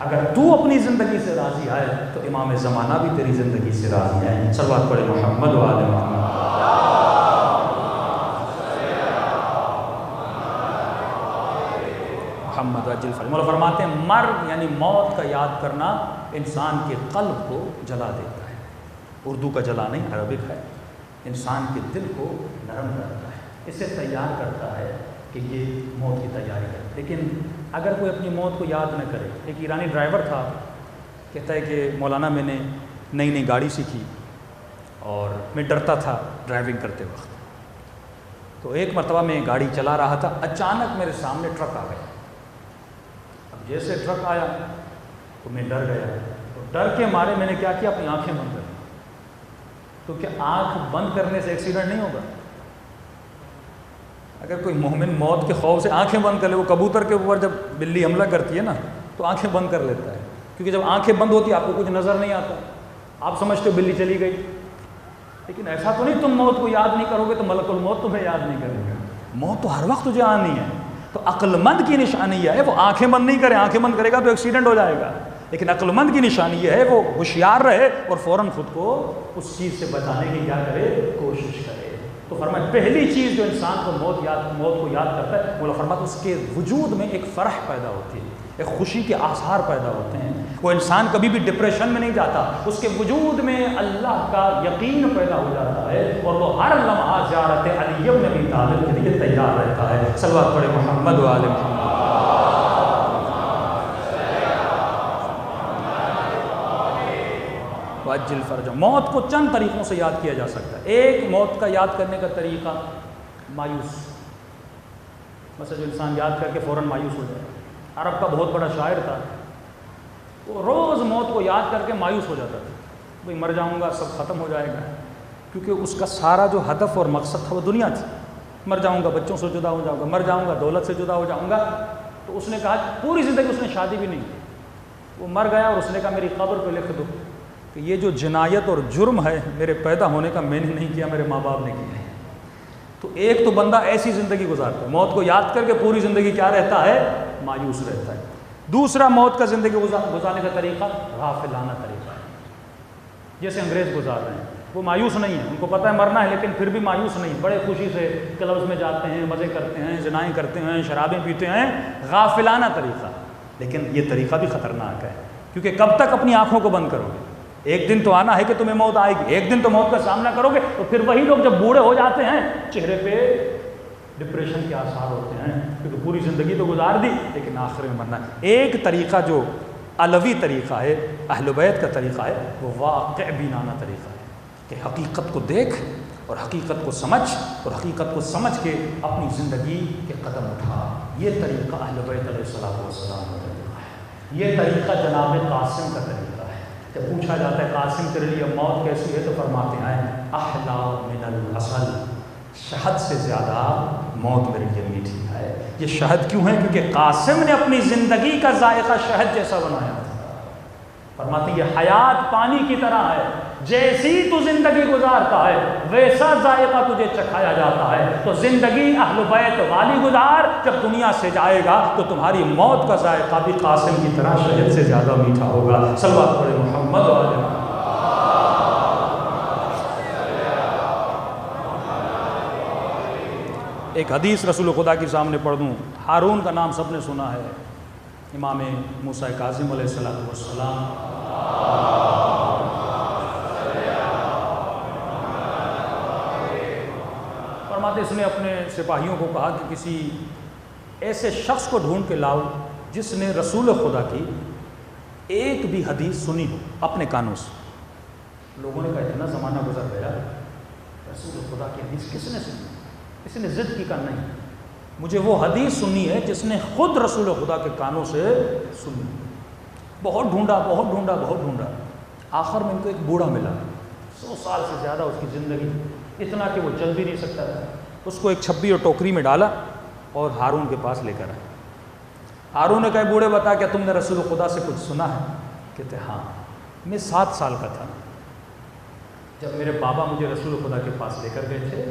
Speaker 1: اگر تو اپنی زندگی سے راضی ہے تو امام زمانہ بھی تیری زندگی سے راضی ہے۔ صلوات پڑھیں محمد و آل محمد۔ محمد وجل مولا فرماتے ہیں مرگ یعنی موت کا یاد کرنا انسان کے قلب کو جلا دیتا ہے، اردو کا جلا نہیں عربک ہے، انسان کے دل کو نرم کرتا ہے، اسے تیار کرتا ہے کہ یہ موت کی تیاری کرے۔ لیکن اگر کوئی اپنی موت کو یاد نہ کرے، ایک ایرانی ڈرائیور تھا، کہتا ہے کہ مولانا میں نے نئی گاڑی سیکھی اور میں ڈرتا تھا ڈرائیونگ کرتے وقت، تو ایک مرتبہ میں گاڑی چلا رہا تھا، اچانک میرے سامنے ٹرک آ گیا۔ اب جیسے ٹرک آیا تو میں ڈر گیا، تو ڈر کے مارے میں نے کیا کیا، اپنی آنکھیں بند کر دی۔ تو کیا آنکھ بند کرنے سے ایکسیڈنٹ نہیں ہوگا؟ اگر کوئی مومن موت کے خوف سے آنکھیں بند کر لے، وہ کبوتر کے اوپر جب بلی حملہ کرتی ہے نا تو آنکھیں بند کر لیتا ہے، کیونکہ جب آنکھیں بند ہوتی ہے آپ کو کچھ نظر نہیں آتا، آپ سمجھتے ہو بلی چلی گئی، لیکن ایسا تو نہیں تم موت کو یاد نہیں کرو گے تو ملک الموت تمہیں یاد نہیں کرے گا، موت تو ہر وقت تجھے آنی ہے۔ تو عقل مند کی نشانی یہ ہے وہ آنکھیں بند نہیں کرے، آنکھیں بند کرے گا تو ایکسیڈنٹ ہو جائے گا، لیکن عقل مند کی نشانی یہ ہے وہ ہوشیار رہے اور فوراً خود کو اس چیز سے بچانے کی کیا کرے، کوشش کرے۔ تو فرمایا پہلی چیز جو انسان کو موت کو یاد کرتا ہے، وہ فرمایا اس کے وجود میں ایک فرح پیدا ہوتی ہے، ایک خوشی کے آثار پیدا ہوتے ہیں، وہ انسان کبھی بھی ڈپریشن میں نہیں جاتا، اس کے وجود میں اللہ کا یقین پیدا ہو جاتا ہے، اور وہ ہر لمحہ زیارت علی بن ابی طالب کے لیے تیار رہتا ہے۔ صلوات پڑھے محمد و آل محمد۔ وَأَجِّلْ فَرْجَهُ۔ موت کو چند طریقوں سے یاد کیا جا سکتا ہے۔ ایک، موت کا یاد کرنے کا طریقہ مایوس، مثلا جو انسان یاد کر کے فوراً مایوس ہو جائے۔ عرب کا بہت بڑا شاعر تھا، وہ روز موت کو یاد کر کے مایوس ہو جاتا تھا، بھئی مر جاؤں گا، سب ختم ہو جائے گا، کیونکہ اس کا سارا جو ہدف اور مقصد تھا وہ دنیا تھی۔ مر جاؤں گا، بچوں سے جدا ہو جاؤں گا، مر جاؤں گا، دولت سے جدا ہو جاؤں گا۔ تو اس نے کہا، پوری زندگی اس نے شادی بھی نہیں کی، وہ مر گیا اور اس نے کہا میری قبر پہ لکھ دو کہ یہ جو جنایت اور جرم ہے میرے پیدا ہونے کا میں نے نہیں کیا، میرے ماں باپ نے کیا ہے۔ تو ایک تو بندہ ایسی زندگی گزارتا ہے، موت کو یاد کر کے پوری زندگی کیا رہتا ہے؟ مایوس رہتا ہے۔ دوسرا، موت کا زندگی گزارنے کا طریقہ غافلانہ طریقہ ہے، جیسے انگریز گزار رہے ہیں۔ وہ مایوس نہیں ہیں، ان کو پتہ ہے مرنا ہے، لیکن پھر بھی مایوس نہیں، بڑے خوشی سے کلبز میں جاتے ہیں، مزے کرتے ہیں، زنائیں کرتے ہیں، شرابیں پیتے ہیں، غافلانہ طریقہ۔ لیکن یہ طریقہ بھی خطرناک ہے، کیونکہ کب تک اپنی آنکھوں کو بند کرو گے؟ ایک دن تو آنا ہے کہ تمہیں موت آئے گی، ایک دن تو موت کا سامنا کرو گے۔ تو پھر وہی لوگ جب بوڑھے ہو جاتے ہیں، چہرے پہ ڈپریشن کے آثار ہوتے ہیں، کیونکہ پوری زندگی تو گزار دی لیکن آخر میں مرنا ہے۔ ایک طریقہ جو علوی طریقہ ہے، اہل بیت کا طریقہ ہے، وہ واقع بینانہ طریقہ ہے کہ حقیقت کو دیکھ اور حقیقت کو سمجھ، اور حقیقت کو سمجھ کے اپنی زندگی کے قدم اٹھا۔ یہ طریقہ اہل بیت علیہ السلام کا طریقہ ہے۔ یہ طریقہ جناب قاسم کا طریقہ ہے۔ جب پوچھا جاتا ہے قاسم تیرے لیے موت کیسی ہے، تو فرماتے ہیں احلا من العسل، شہد سے زیادہ موت میرے لیے میٹھی ہے۔ یہ شہد کیوں ہے؟ کیونکہ قاسم نے اپنی زندگی کا ذائقہ شہد جیسا بنایا تھا۔ فرماتے ہیں یہ حیات پانی کی طرح ہے، جیسی تو زندگی گزارتا ہے ویسا ذائقہ تجھے چکھایا جاتا ہے۔ تو زندگی اہل بیت والی گزار، جب دنیا سے جائے گا تو تمہاری موت کا ذائقہ بھی قاسم کی طرح شہد سے زیادہ میٹھا ہوگا۔ صلوات پڑھے محمد و آل محمد۔ ایک حدیث رسول خدا کے سامنے پڑھ دوں۔ ہارون کا نام سب نے سنا ہے، امام موسیٰ کاظم علیہ السلام۔ فرماتے اس نے اپنے سپاہیوں کو کہا کہ کسی ایسے شخص کو ڈھونڈ کے لاؤ جس نے رسول خدا کی ایک بھی حدیث سنی ہو اپنے کانوں سے۔ لوگوں نے کہا اتنا زمانہ گزر گیا، رسول خدا کی حدیث کس نے سنی؟ کسی نے ضد کی کہا نہیں، مجھے وہ حدیث سنی ہے جس نے خود رسول خدا کے کانوں سے سنی۔ بہت ڈھونڈا، بہت ڈھونڈا، بہت ڈھونڈا، آخر میں ان کو ایک بوڑھا ملا، 100 سال سے زیادہ اس کی زندگی، اتنا کہ وہ چل بھی نہیں سکتا تھا۔ اس کو ایک چھبی اور ٹوکری میں ڈالا اور ہارون کے پاس لے کر آئے۔ ہارون نے کہا بوڑھے بتا کیا تم نے رسول خدا سے کچھ سنا ہے؟ کہتے ہاں، میں 7 سال کا تھا جب میرے بابا مجھے رسول خدا کے پاس لے کر گئے تھے،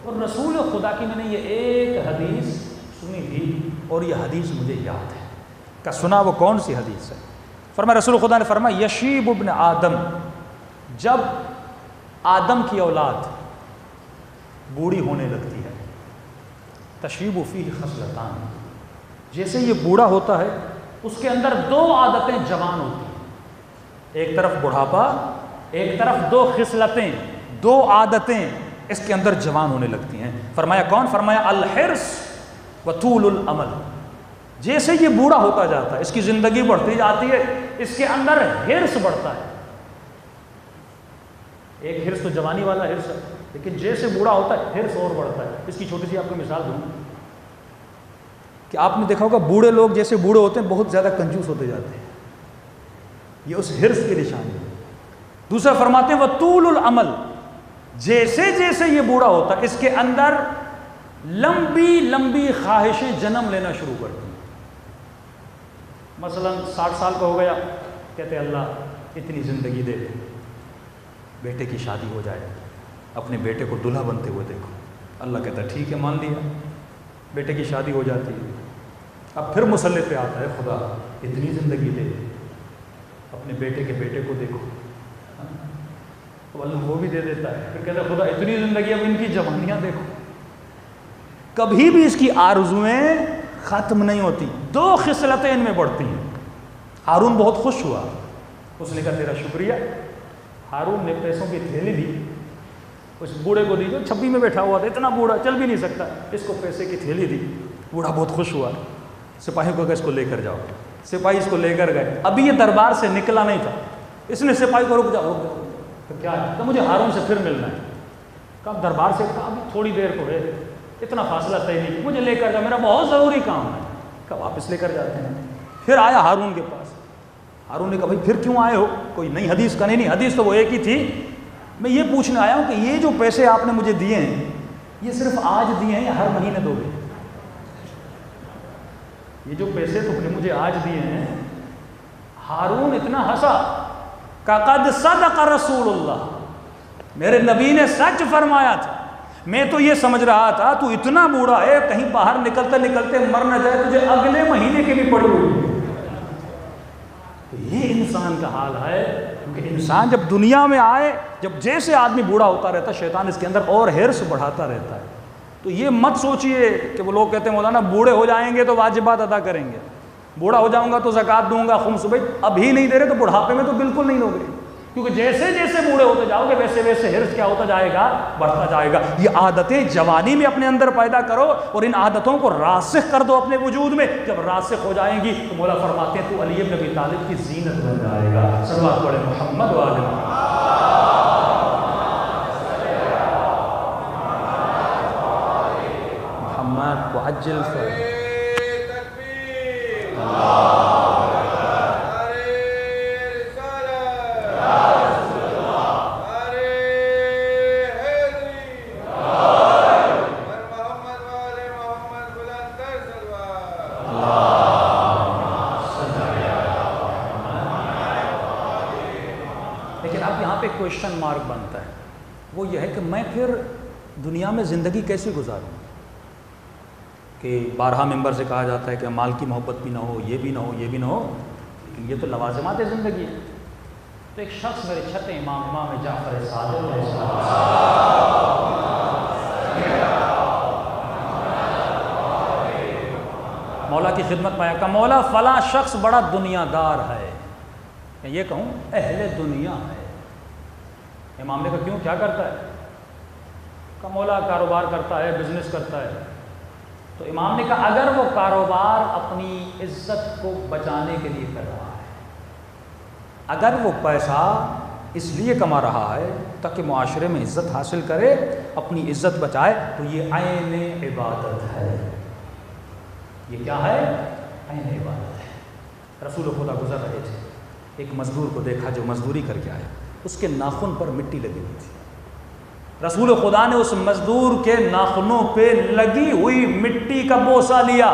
Speaker 1: اور رسول خدا کی میں نے یہ ایک حدیث سنی تھی اور یہ حدیث مجھے یاد ہے۔ کہ سنا وہ کون سی حدیث ہے؟ فرمایا رسول خدا نے فرمایا یشیب ابن آدم، جب آدم کی اولاد بوڑھی ہونے لگتی ہے، تشیب فیہ خصلتان، جیسے یہ بوڑھا ہوتا ہے اس کے اندر 2 عادتیں جوان ہوتی ہیں، ایک طرف بڑھاپا، ایک طرف 2 خصلتیں، 2 عادتیں اس کے اندر جوان ہونے لگتی ہیں۔ فرمایا کون؟ فرمایا الحرص وطول العمل، جیسے یہ بوڑھا ہوتا جاتا ہے اس کی زندگی بڑھتی جاتی ہے، اس کے اندر حرص بڑھتا ہے۔ ایک حرص تو جوانی والا حرص ہے، لیکن جیسے بوڑھا ہوتا ہے حرص اور بڑھتا ہے۔ اس کی چھوٹی سی آپ کو مثال دوں کہ آپ نے دیکھا ہوگا بوڑھے لوگ جیسے بوڑھے ہوتے ہیں بہت زیادہ کنجوس ہوتے جاتے ہیں، یہ اس حرص کی نشانی ہے۔ دوسرا فرماتے ہیں وطول العمل، جیسے جیسے یہ بوڑھا ہوتا ہے اس کے اندر لمبی لمبی خواہشیں جنم لینا شروع کرتی ہیں۔ مثلا 60 سال کا ہو گیا، کہتے اللہ اتنی زندگی دے، بیٹے کی شادی ہو جائے، اپنے بیٹے کو دلہا بنتے ہوئے دیکھو۔ اللہ کہتا ہے ٹھیک ہے مان لیا، بیٹے کی شادی ہو جاتی ہے۔ اب پھر مسلح پہ آتا ہے خدا اتنی زندگی دے، اپنے بیٹے کے بیٹے کو دیکھو۔ تو اللہ وہ بھی دے دیتا ہے. پھر کہتا ہے خدا اتنی زندگی، اب ان کی جوانیاں دیکھو. کبھی بھی اس کی آرزویں ختم نہیں ہوتی. 2 خصلتیں ان میں بڑھتی ہیں. ہارون بہت خوش ہوا، اس نے کہا تیرا شکریہ. ہارون نے پیسوں کی تھیلی دی، اس بوڑھے کو دی جو چھبی میں بیٹھا ہوا تھا، اتنا بوڑھا چل بھی نہیں سکتا، اس کو پیسے کی تھیلی دی. بوڑھا بہت خوش ہوا. سپاہیوں کو کہا اس کو لے کر جاؤ. سپاہی اس کو لے کر گئے. ابھی یہ دربار سے نکلا نہیں تھا، اس نے سپاہی کو رک جاؤ. کیا ہے؟ تو مجھے ہارون سے پھر ملنا ہے. کہا دربار سے کہا ابھی تھوڑی دیر کو ہے، اتنا فاصلہ طے نہیں، مجھے لے کر جاؤ، میرا بہت ضروری کام ہے. کہا واپس لے کر جاتے ہیں. پھر آیا ہارون کے پاس. ہارون نے کہا بھائی پھر کیوں آئے ہو؟ کوئی نئی حدیث کا؟ نہیں حدیث تو وہ ایک ہی تھی. میں یہ پوچھنے آیا ہوں کہ یہ جو پیسے آپ نے مجھے دیے ہیں یہ صرف آج دیے ہیں یا ہر مہینے دو گے؟ یہ جو پیسے تم نے مجھے آج دیے ہیں. ہارون اتنا ہنسا کہ قد صدق رسول اللہ، میرے نبی نے سچ فرمایا تھا. میں تو یہ سمجھ رہا تھا تو اتنا بوڑھا ہے کہیں باہر نکلتے نکلتے مر نہ جائے، تجھے اگلے مہینے کی بھی پڑی ہوئی. تو یہ انسان کا حال ہے. کیونکہ انسان جب دنیا میں آئے، جب جیسے آدمی بوڑھا ہوتا رہتا ہے شیطان اس کے اندر اور حرص بڑھاتا رہتا ہے. تو یہ مت سوچئے کہ وہ لوگ کہتے ہیں مولانا بوڑھے ہو جائیں گے تو واجبات ادا کریں گے، بوڑھا ہو جاؤں گا تو زکوٰۃ دوں گا، خمس. بھائی ابھی نہیں دے رہے تو بڑھاپے میں تو بالکل نہیں دو گے، کیونکہ جیسے جیسے بوڑھے ہوتے جاؤ گے ویسے ویسے حرص کیا ہوتا جائے گا؟ بڑھتا جائے گا. یہ عادتیں جوانی میں اپنے اندر پیدا کرو اور ان عادتوں کو راسخ کر دو اپنے وجود میں. جب راسخ ہو جائیں گی تو مولا فرماتے ہیں تو علی بن ابی طالب کی زینت بن جائے گا. صلوات پڑھیں محمد و آل محمد وعجل فرج. کوشچن مارک بنتا ہے، وہ یہ ہے کہ میں پھر دنیا میں زندگی کیسے گزاروں؟ کہ بارہا ممبر سے کہا جاتا ہے کہ مال کی محبت بھی نہ ہو، یہ بھی نہ ہو، یہ بھی نہ ہو، لیکن یہ تو لوازمات زندگی ہے. تو ایک شخص میرے چھت امام جعفر صادق علیہ السلام مولا کی خدمت میں آیا کہ مولا فلاں شخص بڑا دنیا دار ہے، میں یہ کہوں اہل دنیا ہے. امام نے کہا کیوں، کیا کرتا ہے؟ کہا مولا کاروبار کرتا ہے، بزنس کرتا ہے. تو امام نے کہا اگر وہ کاروبار اپنی عزت کو بچانے کے لیے کر رہا ہے، اگر وہ پیسہ اس لیے کما رہا ہے تاکہ معاشرے میں عزت حاصل کرے، اپنی عزت بچائے، تو یہ عین عبادت ہے. یہ کیا ہے؟ عین عبادت ہے. رسول خدا گزر رہے تھے، ایک مزدور کو دیکھا جو مزدوری کر کے آیا، اس کے ناخن پر مٹی لگی ہوئی تھی. رسول خدا نے اس مزدور کے ناخنوں پہ لگی ہوئی مٹی کا بوسہ لیا.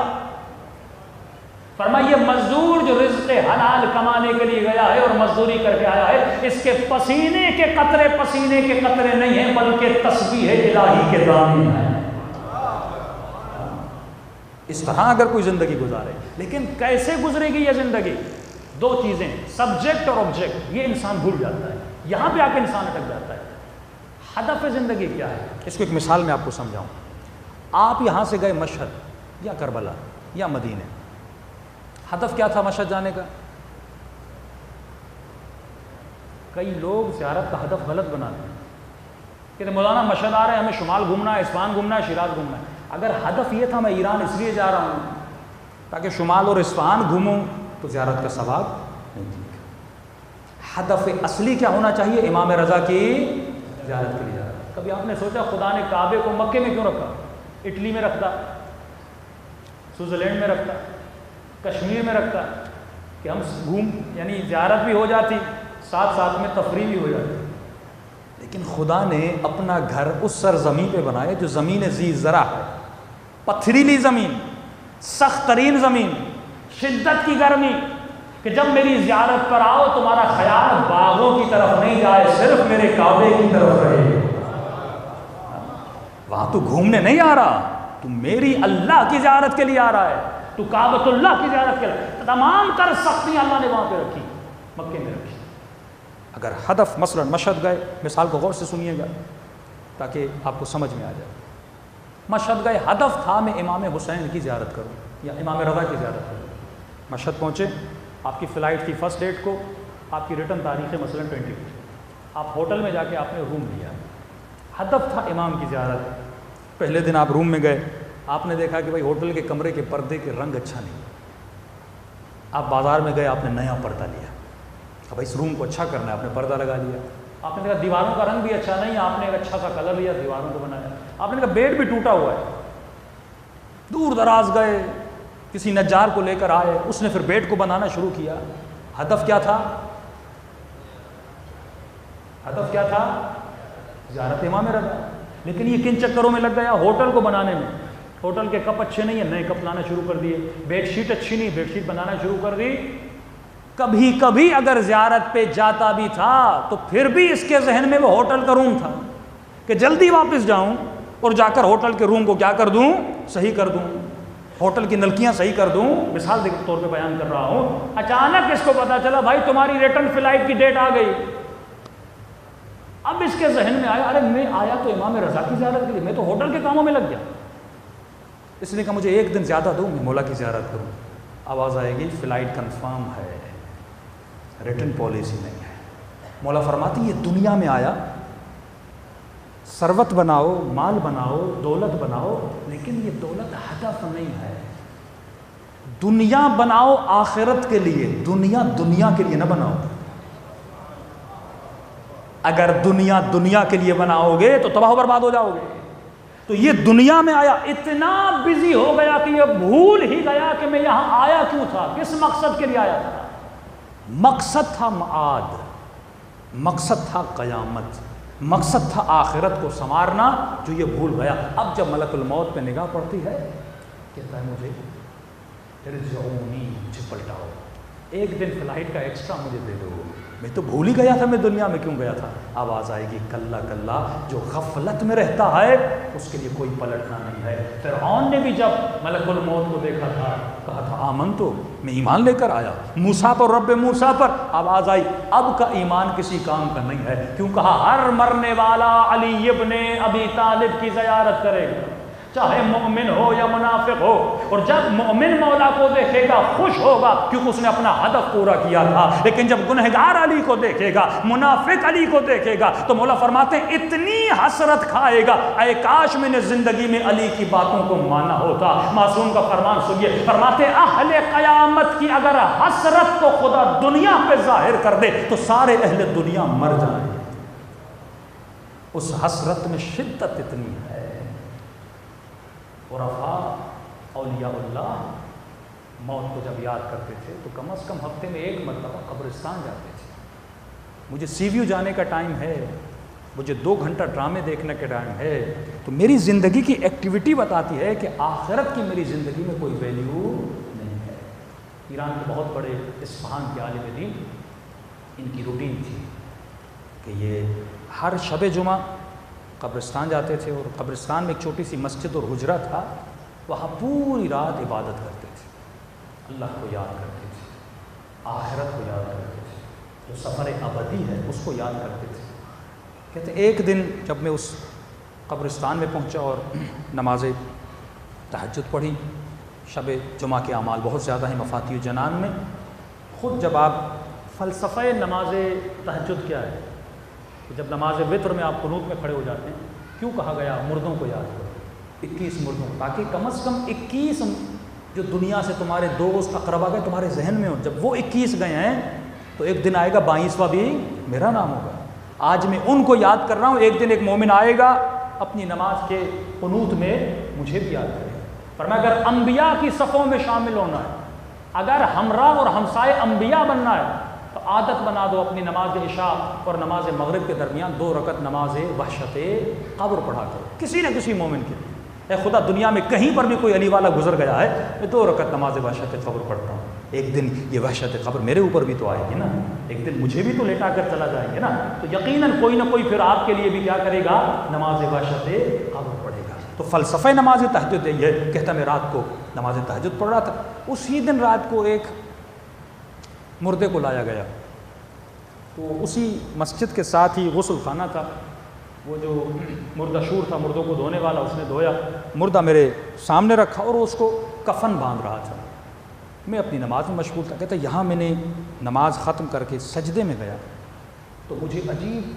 Speaker 1: فرمایا یہ مزدور جو رزق حلال کمانے کے لیے گیا ہے اور مزدوری کر کے آیا ہے، اس کے پسینے کے قطرے نہیں ہیں بلکہ تسبیح الہی کے دانے ہیں. اس طرح اگر کوئی زندگی گزارے، لیکن کیسے گزرے گی یہ زندگی؟ 2 چیزیں، سبجیکٹ اور آبجیکٹ، یہ انسان بھول جاتا ہے. یہاں پہ آ کے انسان اٹک جاتا ہے. ہدف زندگی کیا ہے؟ اس کو ایک مثال میں آپ کو سمجھاؤں. آپ یہاں سے گئے مشہد یا کربلا یا مدینے، ہدف کیا تھا مشہد جانے کا؟ کئی لوگ زیارت کا ہدف غلط بناتے ہیں کہ مولانا مشہد آ رہے ہیں، ہمیں شمال گھومنا ہے، اصفہان گھومنا ہے، شیراز گھومنا ہے. اگر ہدف یہ تھا میں ایران اس لیے جا رہا ہوں تاکہ شمال اور اصفہان گھوموں، تو زیارت کا ثواب نہیں ملے گا. ہدف اصلی کیا ہونا چاہیے؟ امام رضا کی زیارت کے لیے جا رہا ہے. کبھی آپ نے سوچا خدا نے کعبے کو مکے میں کیوں رکھا؟ اٹلی میں رکھتا، سوئٹزرلینڈ میں رکھتا، کشمیر میں رکھتا کہ ہم یعنی زیارت بھی ہو جاتی، ساتھ ساتھ میں تفریح بھی ہو جاتی. لیکن خدا نے اپنا گھر اس سرزمین پہ بنایا جو زمین ذی زرع ہے، پتھریلی زمین، سخت ترین زمین، شدت کی گرمی، کہ جب میری زیارت پر آؤ تمہارا خیال باغوں کی طرف نہیں جائے، صرف میرے کعبے کی طرف رہے. وہاں تو گھومنے نہیں آ رہا، تو میری اللہ کی زیارت کے لیے آ رہا ہے، تو کعبۃ اللہ کی زیارت کے لیے. تمام تر سختیاں اللہ نے وہاں پہ رکھی، مکے میں رکھی. اگر ہدف مثلا مشہد گئے، مثال کو غور سے سنیے گا تاکہ آپ کو سمجھ میں آ جائے. مشہد گئے، ہدف تھا میں امام حسین کی زیارت کروں یا امام رضا کی زیارت کروں. مشہد پہنچے، آپ کی فلائٹ تھی فرسٹ ڈیٹ کو، آپ کی ریٹرن تاریخ ہے مثلا 20 کو. آپ ہوٹل میں جا کے آپ نے روم لیا، ہدف تھا امام کی زیارت. پہلے دن آپ روم میں گئے، آپ نے دیکھا کہ بھائی ہوٹل کے کمرے کے پردے کے رنگ اچھا نہیں. آپ بازار میں گئے، آپ نے نیا پردہ لیا، اب اس روم کو اچھا کرنا ہے، آپ نے پردہ لگا لیا. آپ نے دیکھا دیواروں کا رنگ بھی اچھا نہیں ہے، آپ نے ایک اچھا سا کلر لیا، دیواروں کو بنایا. آپ نے دیکھا بیڈ بھی ٹوٹا ہوا ہے، دور دراز گئے، کسی نجار کو لے کر آئے، اس نے پھر بیڈ کو بنانا شروع کیا. ہدف کیا تھا؟ ہدف کیا تھا؟ زیارت امام رضا. لیکن یہ کن چکروں میں لگ گیا؟ ہوٹل کو بنانے میں. ہوٹل کے کپ اچھے نہیں ہیں، نئے کپ لانا شروع کر دیے. بیڈ شیٹ اچھی نہیں، بیڈ شیٹ بنانا شروع کر دی. کبھی کبھی اگر زیارت پہ جاتا بھی تھا تو پھر بھی اس کے ذہن میں وہ ہوٹل کا روم تھا کہ جلدی واپس جاؤں اور جا کر ہوٹل کے روم کو کیا کر دوں؟ صحیح کر دوں، ہوٹل کی نلکیاں صحیح کر دوں. مثال کے طور پہ بیان کر رہا ہوں. اچانک اس کو پتا چلا بھائی تمہاری ریٹرن فلائٹ کی ڈیٹ آ گئی. اب اس کے ذہن میں آیا، ارے میں آیا تو امام رضا کی زیارت کے لیے، میں تو ہوٹل کے کاموں میں لگ گیا. اس نے کہا مجھے ایک دن زیادہ دو، میں مولا کی زیارت کروں. آواز آئے گی فلائٹ کنفرم ہے، ریٹرن پالیسی نہیں ہے. مولا فرماتی یہ دنیا میں آیا، ثروت بناؤ، مال بناؤ، دولت بناؤ، لیکن یہ دولت ہدف نہیں ہے. دنیا بناؤ آخرت کے لیے، دنیا کے لیے نہ بناؤ. اگر دنیا کے لیے بناؤ گے تو تباہ و برباد ہو جاؤ گے. تو یہ دنیا میں آیا، اتنا بزی ہو گیا کہ یہ بھول ہی گیا کہ میں یہاں آیا کیوں تھا، کس مقصد کے لیے آیا تھا. مقصد تھا معاد، مقصد تھا قیامت، مقصد تھا آخرت کو سنوارنا، جو یہ بھول گیا. اب جب ملک الموت پہ نگاہ پڑتی ہے، کہتا ہے مجھے ارجعونی، مجھے پلٹاؤ، ایک دن فلائٹ کا ایکسٹرا مجھے دے دو، میں تو بھول ہی گیا تھا میں دنیا میں کیوں گیا تھا. آواز آئے گی کلا کلا، جو غفلت میں رہتا ہے اس کے لیے کوئی پلٹنا نہیں ہے. فرعون نے بھی جب ملک الموت کو دیکھا تھا کہا تھا آمن تو، میں ایمان لے کر آیا موسیٰ پر، رب موسیٰ پر. آواز آئی اب کا ایمان کسی کام کا نہیں ہے. کیوں کہا ہر مرنے والا علی ابن ابی طالب کی زیارت کرے گا، چاہے مومن ہو یا منافق ہو. اور جب مومن مولا کو دیکھے گا خوش ہوگا کیونکہ اس نے اپنا ہدف پورا کیا تھا. لیکن جب گنہگار علی کو دیکھے گا، منافق علی کو دیکھے گا، تو مولا فرماتے ہیں اتنی حسرت کھائے گا، اے کاش میں نے زندگی میں علی کی باتوں کو مانا ہوتا. معصوم کا فرمان سنیے، فرماتے اہل قیامت کی اگر حسرت کو خدا دنیا پہ ظاہر کر دے تو سارے اہل دنیا مر جائیں. اس حسرت میں شدت اتنی ہے. عرفاء اولیاء اللہ موت کو جب یاد کرتے تھے تو کم از کم ہفتے میں ایک مرتبہ قبرستان جاتے تھے. مجھے سی ویو جانے کا ٹائم ہے، مجھے 2 گھنٹہ ڈرامے دیکھنے کا ٹائم ہے. تو میری زندگی کی ایکٹیویٹی بتاتی ہے کہ آخرت کی میری زندگی میں کوئی ویلیو نہیں ہے. ایران کے بہت بڑے اصفہان کے عالم دین، ان کی روٹین تھی کہ یہ ہر شب جمعہ قبرستان جاتے تھے، اور قبرستان میں ایک چھوٹی سی مسجد اور حجرہ تھا، وہاں پوری رات عبادت کرتے تھے، اللہ کو یاد کرتے تھے، آخرت کو یاد کرتے تھے، جو سفر ابدی ہے اس کو یاد کرتے تھے. کہتے ایک دن جب میں اس قبرستان میں پہنچا اور نماز تہجد پڑھی، شب جمعہ کے اعمال بہت زیادہ ہیں مفاتیح الجنان میں. خود جب آپ فلسفہ نماز تہجد کیا ہے کہ جب نماز وتر میں آپ قنوت میں کھڑے ہو جاتے ہیں، کیوں کہا گیا مردوں کو یاد کرو، 21 مردوں، تاکہ کم از کم 21 جو دنیا سے تمہارے دوست اقربا گئے تمہارے ذہن میں ہو. جب وہ 21 گئے ہیں تو ایک دن آئے گا 22واں بھی میرا نام ہوگا. آج میں ان کو یاد کر رہا ہوں، ایک دن ایک مومن آئے گا اپنی نماز کے قنوت میں مجھے بھی یاد کرے. فرمایا اگر انبیاء کی صفوں میں شامل ہونا ہے، اگر ہمراہ اور ہمسائے انبیاء بننا ہے، تو عادت بنا دو اپنی نماز عشاء اور نماز مغرب کے درمیان 2 رکعت نماز وحشت قبر پڑھا کرو کسی نہ کسی مومن کے لیے. اے خدا دنیا میں کہیں پر بھی کوئی علی والا گزر گیا ہے، میں 2 رکعت نماز وحشت قبر پڑھتا ہوں. ایک دن یہ وحشت قبر میرے اوپر بھی تو آئے گی نا، ایک دن مجھے بھی تو لیٹا کر چلا جائیں گے نا. تو یقیناً کوئی نہ کوئی پھر آپ کے لیے بھی کیا کرے گا، نماز وحشت قبر پڑھے گا. تو فلسفہ نماز تہجد یہ کہتا میں رات کو نماز تہجد پڑھ رہا تھا. اسی دن رات کو ایک مردے کو لایا گیا، تو اسی مسجد کے ساتھ ہی غسل خانہ تھا، وہ جو مردہ شور تھا مردوں کو دھونے والا، اس نے دھویا، مردہ میرے سامنے رکھا اور اس کو کفن باندھ رہا تھا۔ میں اپنی نماز میں مشغول تھا، کہتا یہاں میں نے نماز ختم کر کے سجدے میں گیا تو مجھے عجیب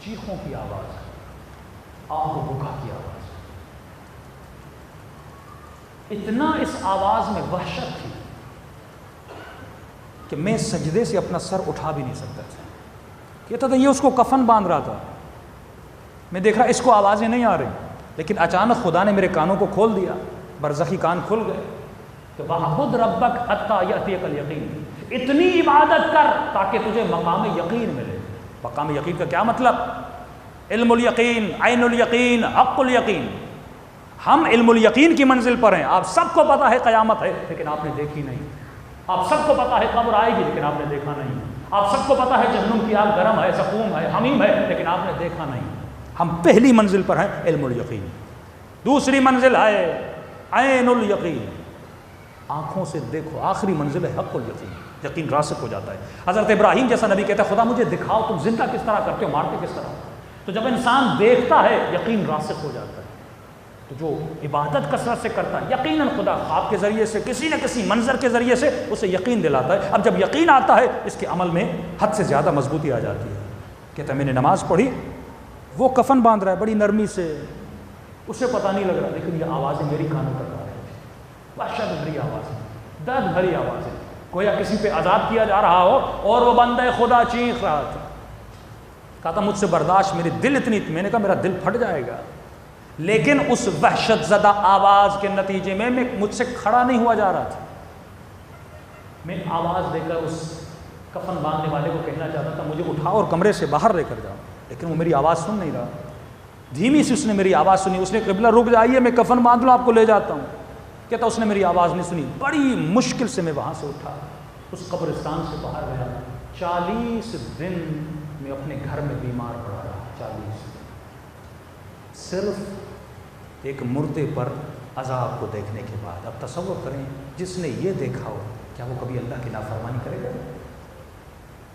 Speaker 1: چیخوں کی آواز، آہ و بکا کی آواز، اتنا اس آواز میں وحشت تھی کہ میں سجدے سے اپنا سر اٹھا بھی نہیں سکتا تھا۔ کہتا تھا یہ اس کو کفن باندھ رہا تھا، میں دیکھ رہا اس کو آوازیں نہیں آ رہی، لیکن اچانک خدا نے میرے کانوں کو کھول دیا، برزخی کان کھل گئے کہ وَاعْبُدْ رَبَّكَ حَتَّىٰ يَأْتِيَكَ الْيَقِينُ، اتنی عبادت کر تاکہ تجھے مقام یقین ملے۔ مقام یقین کا کیا مطلب؟ علم الیقین، عین الیقین، حق الیقین۔ ہم علم الیقین کی منزل پر ہیں، آپ سب کو پتہ ہے قیامت ہے لیکن آپ نے دیکھی نہیں، آپ سب کو پتہ ہے قبر آئے گی لیکن آپ نے دیکھا نہیں، آپ سب کو پتہ ہے جہنم کی آگ گرم ہے، سقوم ہے، حمیم ہے، لیکن آپ نے دیکھا نہیں۔ ہم پہلی منزل پر ہیں علم الیقین، دوسری منزل ہے عین الیقین، آنکھوں سے دیکھو، آخری منزل ہے حق الیقین، یقین راسخ ہو جاتا ہے۔ حضرت ابراہیم جیسا نبی کہتا ہے خدا مجھے دکھاؤ تم زندہ کس طرح کرتے ہو، مارتے کس طرح؟ تو جب انسان دیکھتا ہے یقین راسخ ہو جاتا ہے۔ تو جو عبادت کثرت سے کرتا ہے یقیناً خدا خواب کے ذریعے سے کسی نہ کسی منظر کے ذریعے سے اسے یقین دلاتا ہے۔ اب جب یقین آتا ہے اس کے عمل میں حد سے زیادہ مضبوطی آ جاتی ہے۔ کہتا ہے میں نے نماز پڑھی، وہ کفن باندھ رہا ہے بڑی نرمی سے، اسے پتہ نہیں لگ رہا، لیکن یہ آوازیں میری کانوں تک آ رہی ہیں، وحشت بھری آوازیں، درد بھری آوازیں، گویا کسی پہ عذاب کیا جا رہا ہو اور وہ بندہ خدا چیخ رہا تھا۔ کہا تھا مجھ سے برداشت، میری دل اتنی، میں نے کہا میرا دل پھٹ جائے گا، لیکن اس وحشت زدہ آواز کے نتیجے میں مجھ سے کھڑا نہیں ہوا جا رہا تھا۔ میں آواز دے کر اس کفن باندھنے والے کو کہنا چاہتا تھا مجھے اٹھاؤ اور کمرے سے باہر لے کر جاؤ، لیکن وہ میری آواز سن نہیں رہا۔ دھیمی سی اس نے میری آواز سنی، اس نے قبلہ رک جائیے میں کفن باندھ لوں آپ کو لے جاتا ہوں۔ کہتا اس نے میری آواز نہیں سنی، بڑی مشکل سے میں وہاں سے اٹھا، اس قبرستان سے باہر گیا۔ 40 دن میں اپنے گھر میں بیمار پڑا رہا، 40 دن، صرف ایک مردے پر عذاب کو دیکھنے کے بعد۔ اب تصور کریں جس نے یہ دیکھا ہو، کیا وہ کبھی اللہ کی نافرمانی کرے گا؟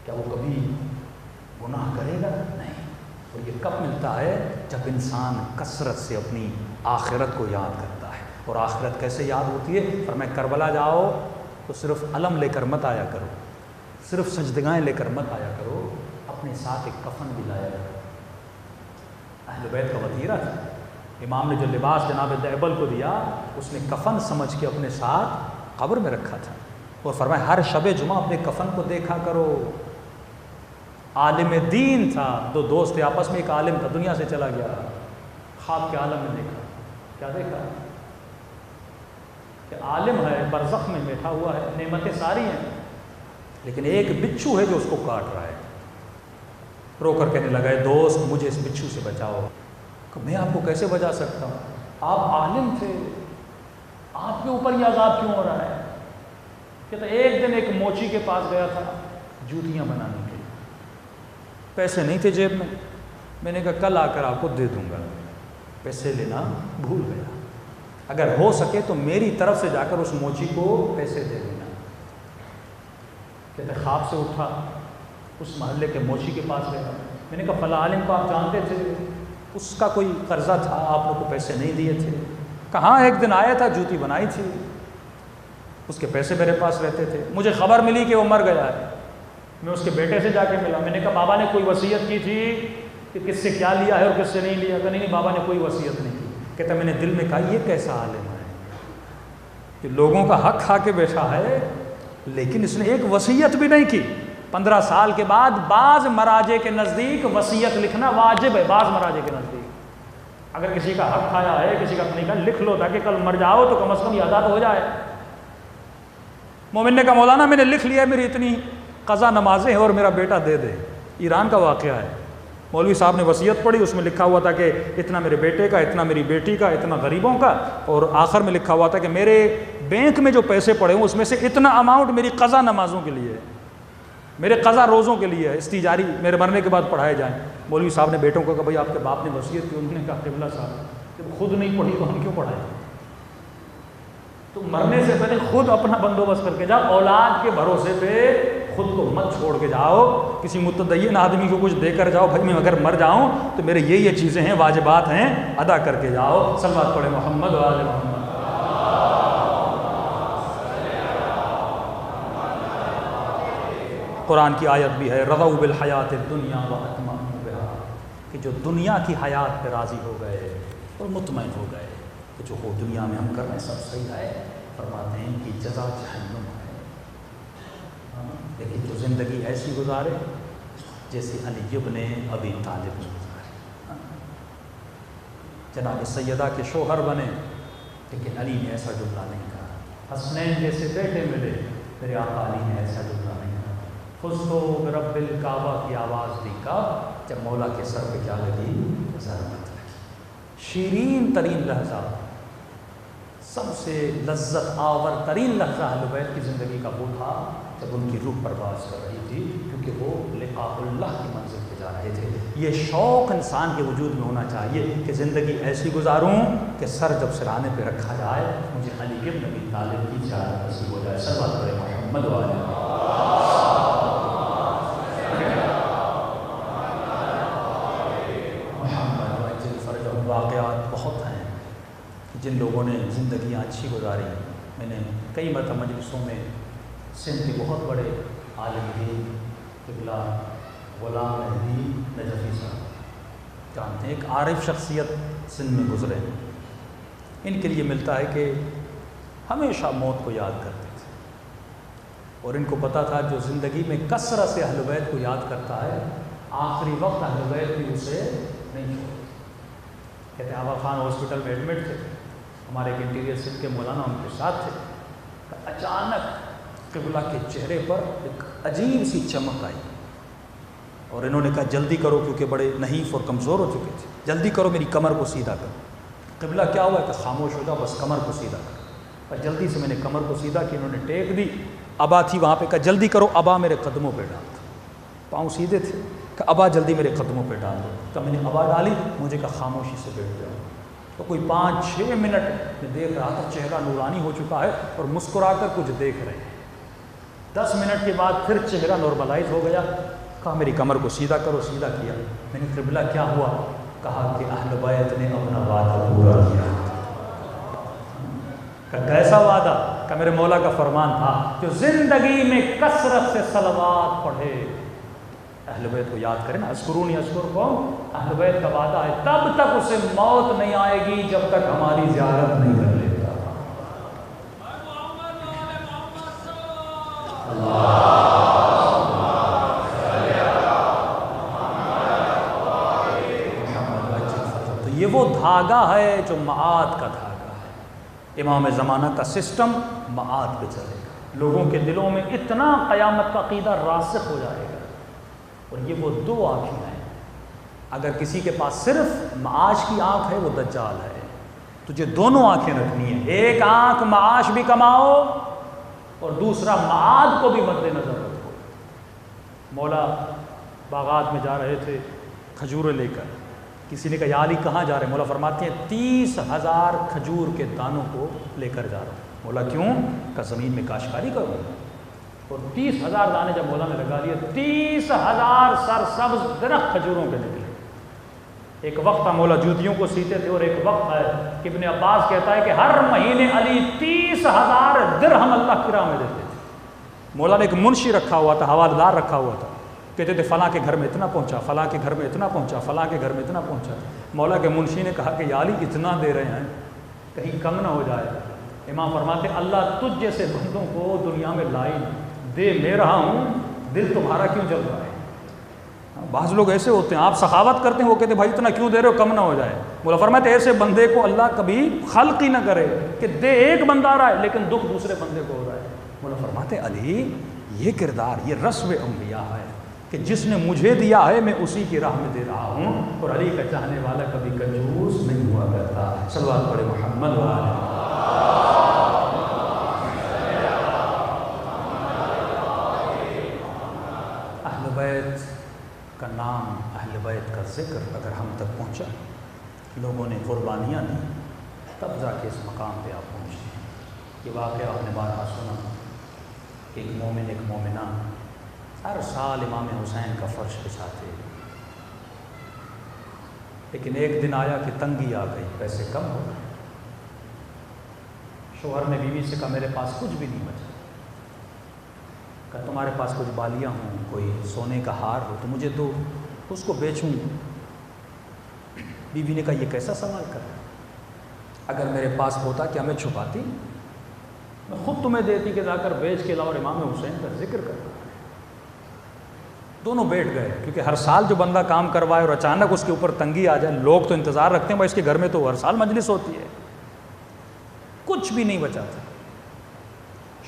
Speaker 1: کیا وہ کبھی گناہ کرے گا؟ نہیں۔ اور یہ کب ملتا ہے؟ جب انسان کثرت سے اپنی آخرت کو یاد کرتا ہے۔ اور آخرت کیسے یاد ہوتی ہے؟ فرمایا کربلا جاؤ تو صرف علم لے کر مت آیا کرو، صرف سجدگاہیں لے کر مت آیا کرو، اپنے ساتھ ایک کفن بھی لایا کرو۔ اہل بیت کا وطیرہ تھا، امام نے جو لباس جناب دہبل کو دیا اس نے کفن سمجھ کے اپنے ساتھ قبر میں رکھا تھا۔ اور فرمایا ہر شب جمعہ اپنے کفن کو دیکھا کرو۔ عالم دین تھا، دو دوست تھے آپس میں، ایک عالم تھا دنیا سے چلا گیا، خواب کے عالم میں دیکھا، کیا دیکھا کہ عالم ہے برزخ میں بیٹھا ہوا ہے، نعمتیں ساری ہیں، لیکن ایک بچھو ہے جو اس کو کاٹ رہا ہے۔ رو کر کہنے لگا اے دوست مجھے اس بچھو سے بچاؤ۔ کہ میں آپ کو کیسے بچا سکتا ہوں، آپ عالم تھے، آپ کے اوپر یہ عذاب کیوں ہو رہا ہے؟ کہتا ایک دن ایک موچی کے پاس گیا تھا جوتیاں بنانے کے لیے، پیسے نہیں تھے جیب میں نے کہا کل آ کر آپ کو دے دوں گا، پیسے لینا بھول گیا، اگر ہو سکے تو میری طرف سے جا کر اس موچی کو پیسے دے دینا۔ کہتے خواب سے اٹھا، اس محلے کے موچی کے پاس گیا، میں نے کہا فلاں عالم کو آپ جانتے تھے، اس کا کوئی قرضہ تھا، آپ لوگ کو پیسے نہیں دیے تھے؟ کہاں ایک دن آیا تھا، جوتی بنائی تھی، اس کے پیسے میرے پاس رہتے تھے، مجھے خبر ملی کہ وہ مر گیا ہے، میں اس کے بیٹے سے جا کے ملا، میں نے کہا بابا نے کوئی وصیت کی تھی کہ کس سے کیا لیا ہے اور کس سے نہیں لیا؟ کہ نہیں بابا نے کوئی وصیت نہیں کی۔ کہتا میں نے دل میں کہا یہ کیسا عالم ہے کہ لوگوں کا حق کھا کے بیٹھا ہے لیکن اس نے ایک وصیت بھی نہیں کی۔ 15 سال کے بعد بعض مراجع کے نزدیک وصیت لکھنا واجب ہے، بعض مراجع کے نزدیک اگر کسی کا حق کھایا ہے، کسی کا نہیں کھایا، لکھ لو تاکہ کل مر جاؤ تو کم از کم یاد ہو جائے۔ مومن نے کہا مولانا میں نے لکھ لیا، میری اتنی قضا نمازیں ہیں اور میرا بیٹا دے دے۔ ایران کا واقعہ ہے، مولوی صاحب نے وصیت پڑھی، اس میں لکھا ہوا تھا کہ اتنا میرے بیٹے کا، اتنا میری بیٹی کا، اتنا غریبوں کا، اور آخر میں لکھا ہوا تھا کہ میرے بینک میں جو پیسے پڑے ہوں اس میں سے اتنا اماؤنٹ میری قضا نمازوں کے لیے، میرے قضا روزوں کے لیے استجاری میرے مرنے کے بعد پڑھائے جائیں۔ مولوی صاحب نے بیٹوں کو کہا بھائی آپ کے باپ نے وصیت کی، انہوں نے کہا قبلہ صاحب جب خود نہیں پڑھی تو ہم کیوں پڑھائیں؟ تو مرنے سے پہلے خود اپنا بندوبست کر کے جا، اولاد کے بھروسے پہ خود کو مت چھوڑ کے جاؤ، کسی متدین آدمی کو کچھ دے کر جاؤ، بھائی میں اگر مر جاؤں تو میرے یہ چیزیں ہیں، واجبات ہیں، ادا کر کے جاؤ۔ صلوات پڑھے محمد و آل محمد۔ قرآن کی آیت بھی ہے، رضوا بالحیات الدنیا واطمأنوا بہا، کہ جو دنیا کی حیات پہ راضی ہو گئے اور مطمئن ہو گئے کہ جو ہو دنیا میں ہم کر رہے ہیں سب صحیح ہے، فرماتے ہیں کہ جزا جہنم ہے۔ لیکن جو زندگی ایسی گزارے جیسے علی ابن ابی طالب نے گزارے، جناب سیدہ کے شوہر بنے، لیکن علی نے ایسا جملہ نہیں کہا۔ حسنین جیسے بیٹے ملے، میرے آقا علی نے ایسا جملہ نہیں کہا۔ فزتو برب الکعبہ کی آواز دی کعب، جب مولا کے سر پہ کیا لگی؟ ضربت لگی۔ شیرین ترین لحظہ، سب سے لذت آور ترین لحظہ اہل بیت کی زندگی کا وہ تھا جب ان کی روح پرواز کر رہی تھی، کیونکہ وہ لقاء اللہ کی منزل پہ جا رہے تھے۔ یہ شوق انسان کے وجود میں ہونا چاہیے کہ زندگی ایسی گزاروں کہ سر جب سرانے پہ رکھا جائے مجھے علی ابن ابی طالب کی زیارت نصیب ہو جائے۔ صلوات پڑھے محمد و آل محمد۔ واقعات بہت ہیں جن لوگوں نے زندگیاں اچھی گزاری۔ میں نے کئی مرتبہ مجلسوں میں سندھ کے بہت بڑے عالم دین قبلہ غلام مہدی نجفی صاحب جانتے ہیں، ایک عارف شخصیت سندھ میں گزرے، ان کے لیے ملتا ہے کہ ہمیشہ موت کو یاد کرتے تھے، اور ان کو پتہ تھا جو زندگی میں کثرت سے اہل بیت کو یاد کرتا ہے آخری وقت اہل بیت بھی اسے نہیں چھوڑتے۔ کہتے ہیں آبا خان ہاسپٹل میں ایڈمٹ تھے، ہمارے ایک انٹیریئر سندھ کے مولانا ان کے ساتھ تھے، اچانک قبلہ کے چہرے پر ایک عجیب سی چمک آئی، اور انہوں نے کہا جلدی کرو، کیونکہ بڑے نحیف اور کمزور ہو چکے تھے، جلدی کرو میری کمر کو سیدھا کرو۔ قبلہ کیا ہوا کہ خاموش ہو جاؤ، بس کمر کو سیدھا کرو۔ اور جلدی سے میں نے کمر کو سیدھا کی، انہوں نے ٹیک دی، ابا تھی وہاں پہ، کہا جلدی کرو، ابا میرے قدموں پہ ڈال دو، پاؤں سیدھے تھے، کہ ابا جلدی میرے قدموں پہ ڈال دو۔ تو میں نے ابا ڈالی، مجھے کہا خاموشی سے بیٹھ جاؤ۔ تو کوئی 5-6 منٹ میں دیکھ رہا تھا، چہرہ نورانی ہو چکا ہے اور مسکرا کر کچھ دیکھ رہے ہیں۔ 10 منٹ کے بعد پھر چہرہ نارملائز ہو گیا، کہا میری کمر کو سیدھا کرو، سیدھا کیا۔ میں نے قبلہ کیا ہوا؟ کہا کہ اہل بیت نے اپنا وعدہ پورا کیا۔ کہ کیسا وعدہ؟ کہ میرے مولا کا فرمان تھا جو زندگی میں کثرت سے صلوات پڑھے، اہل بیت کو یاد کریں نا، اذکرونی اذکرکم، اہل بیت کا وعدہ ہے تب تک اسے موت نہیں آئے گی جب تک ہماری زیارت نہیں کر لیتا۔ تو یہ وہ دھاگا ہے جو معاد کا دھاگا ہے۔ امام زمانہ کا سسٹم معاد پہ چلے گا، لوگوں کے دلوں میں اتنا قیامت کا عقیدہ راسخ ہو جائے گا۔ اور یہ وہ 2 آنکھیں ہیں، اگر کسی کے پاس صرف معاش کی آنکھ ہے وہ دجال ہے۔ تجھے دونوں آنکھیں رکھنی ہیں، ایک آنکھ معاش بھی کماؤ اور دوسرا معاد کو بھی مد نظر رکھو۔ مولا باغات میں جا رہے تھے کھجوریں لے کر، کسی نے کہا یا علی کہاں جا رہے ہیں؟ مولا فرماتے ہیں 30,000 کھجور کے دانوں کو لے کر جا رہا ہوں۔ مولا کیوں؟ کہ زمین میں کاشتکاری کروں۔ اور 30,000 دانے جب مولا نے لگا لیے، 30,000 سرسبز درخت کھجوروں کے نکلے۔ ایک وقت تھا مولا جوتیوں کو سیتے تھے، اور ایک وقت ہے کہ ابن عباس کہتا ہے کہ ہر مہینے علی 30,000 درہم اللہ کی راہ میں دیتے تھے۔ مولا نے ایک منشی رکھا ہوا تھا، حوالہ دار رکھا ہوا تھا، کہتے تھے فلاں کے گھر میں اتنا پہنچا، فلاں کے گھر میں اتنا پہنچا، فلاں کے گھر میں اتنا پہنچا۔ مولا کے منشی نے کہا کہ یا علی اتنا دے رہے ہیں کہیں کم نہ ہو جائے۔ امام فرماتے اللہ تجھ جیسے بندوں کو دنیا میں لائی نہیں، دے میں رہا ہوں، دل تمہارا کیوں جل رہا ہے؟ بعض لوگ ایسے ہوتے ہیں، آپ سخاوت کرتے ہیں، وہ کہتے ہیں بھائی اتنا کیوں دے رہے ہو، کم نہ ہو جائے۔ مولا فرماتے ایسے بندے کو اللہ کبھی خلق ہی نہ کرے کہ دے ایک بندہ آ رہا ہے لیکن دکھ دوسرے بندے کو ہو رہا ہے۔ مولا فرماتے علی یہ کردار، یہ رسم انبیاء ہے کہ جس نے مجھے دیا ہے میں اسی کی راہ میں دے رہا ہوں، اور علی کا چاہنے والا کبھی کنجوس نہیں ہوا کرتا۔ صلوات پڑھے محمد و آل محمد۔ اہل بیت کا نام، اہل بیت کا ذکر اگر ہم تک پہنچا، لوگوں نے قربانیاں دی، تب جا کے اس مقام پہ آپ پہنچتے ہیں۔ یہ واقعہ آپ نے بارہا سنا، ایک مومن ایک مومنہ ہر سال امام حسین کا فرش بچھاتے، لیکن ایک دن آیا کہ تنگی آ گئی، پیسے کم ہو گئے۔ شوہر نے بیوی سے کہا میرے پاس کچھ بھی نہیں بچا، کہا تمہارے پاس کچھ بالیاں ہوں، کوئی سونے کا ہار ہو تو مجھے دو، اس کو بیچوں۔ بیوی نے کہا یہ کیسا سوال کر رہا ہے، اگر میرے پاس ہوتا کیا میں چھپاتی، میں خود تمہیں دیتی کہ جا کر بیچ کے لاؤ اور امام حسین کا ذکر کرتا۔ دونوں بیٹھ گئے، کیونکہ ہر سال جو بندہ کام کروائے اور اچانک اس کے اوپر تنگی آ جائے، لوگ تو انتظار رکھتے ہیں بھائی اس کے گھر میں تو ہر سال مجلس ہوتی ہے، کچھ بھی نہیں بچا تھا۔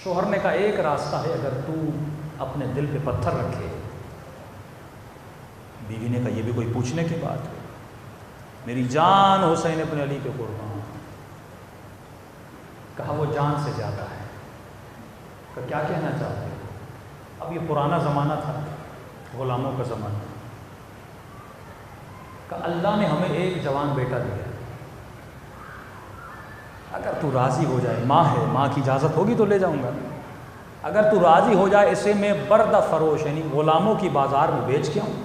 Speaker 1: شوہر نے کہا ایک راستہ ہے، اگر تو اپنے دل پہ پتھر رکھے۔ بیوی نے کہا یہ بھی کوئی پوچھنے کی بات ہے، میری جان حسین ابن علی کے قربان۔ کہا وہ جان سے زیادہ ہے۔ کہا کیا کہنا چاہتے ہو؟ اب یہ پرانا زمانہ تھا، غلاموں کا زمانہ۔ کہ اللہ نے ہمیں ایک جوان بیٹا دیا، اگر تو راضی ہو جائے، ماں ہے، ماں کی اجازت ہوگی تو لے جاؤں گا، اگر تو راضی ہو جائے اسے میں بردہ فروش یعنی غلاموں کی بازار میں بیچ کے آؤں،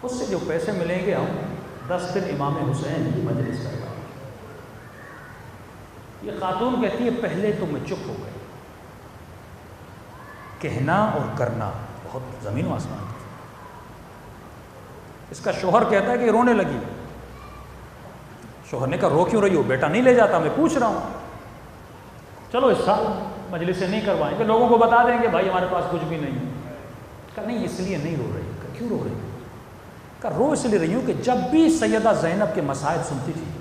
Speaker 1: اس سے جو پیسے ملیں گے ہم 10 دن امام حسین کی مجلس کروا۔ یہ خاتون کہتی ہے پہلے تو میں چپ ہو گئی، کہنا اور کرنا بہت زمین و آسمان کی۔ اس کا شوہر کہتا ہے کہ رونے لگی۔ شوہر نے کہا رو کیوں رہی ہو؟ بیٹا نہیں لے جاتا، میں پوچھ رہا ہوں۔ چلو اس سال مجلس سے نہیں کروائیں گے، لوگوں کو بتا دیں گے بھائی ہمارے پاس کچھ بھی نہیں ہے۔ کہا نہیں اس لیے نہیں رو رہی۔ کہا کیوں رو رہی؟ کہا رو اس لیے رہی ہوں کہ جب بھی سیدہ زینب کے مسائل سنتی تھی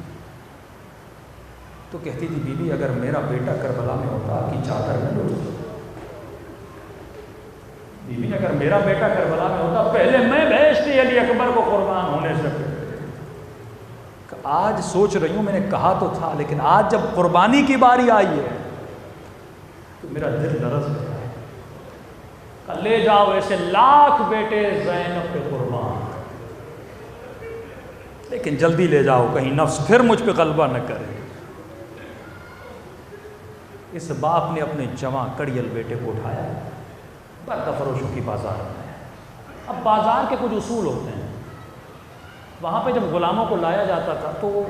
Speaker 1: تو کہتی تھی بی بی اگر میرا بیٹا کربلا میں ہوتا آپ کی چادر میں لوٹتا، بی بی اگر میرا بیٹا کربلا میں ہوتا پہلے میں بھیجتی علی اکبر کو قربان ہونے سے پہلے۔ آج سوچ رہی ہوں میں نے کہا تو تھا، لیکن آج جب قربانی کی باری آئی ہے تو میرا دل لرز گیا ہے۔ کہ لے جاؤ ایسے لاکھ بیٹے زینب پہ قربان، لیکن جلدی لے جاؤ کہیں نفس پھر مجھ پہ غلبہ نہ کرے۔ اس باپ نے اپنے جواں کڑیل بیٹے کو اٹھایا، بردہ فروشوں کی بازار میں۔ اب بازار کے کچھ اصول ہوتے ہیں، وہاں پہ جب غلاموں کو لایا جاتا تھا تو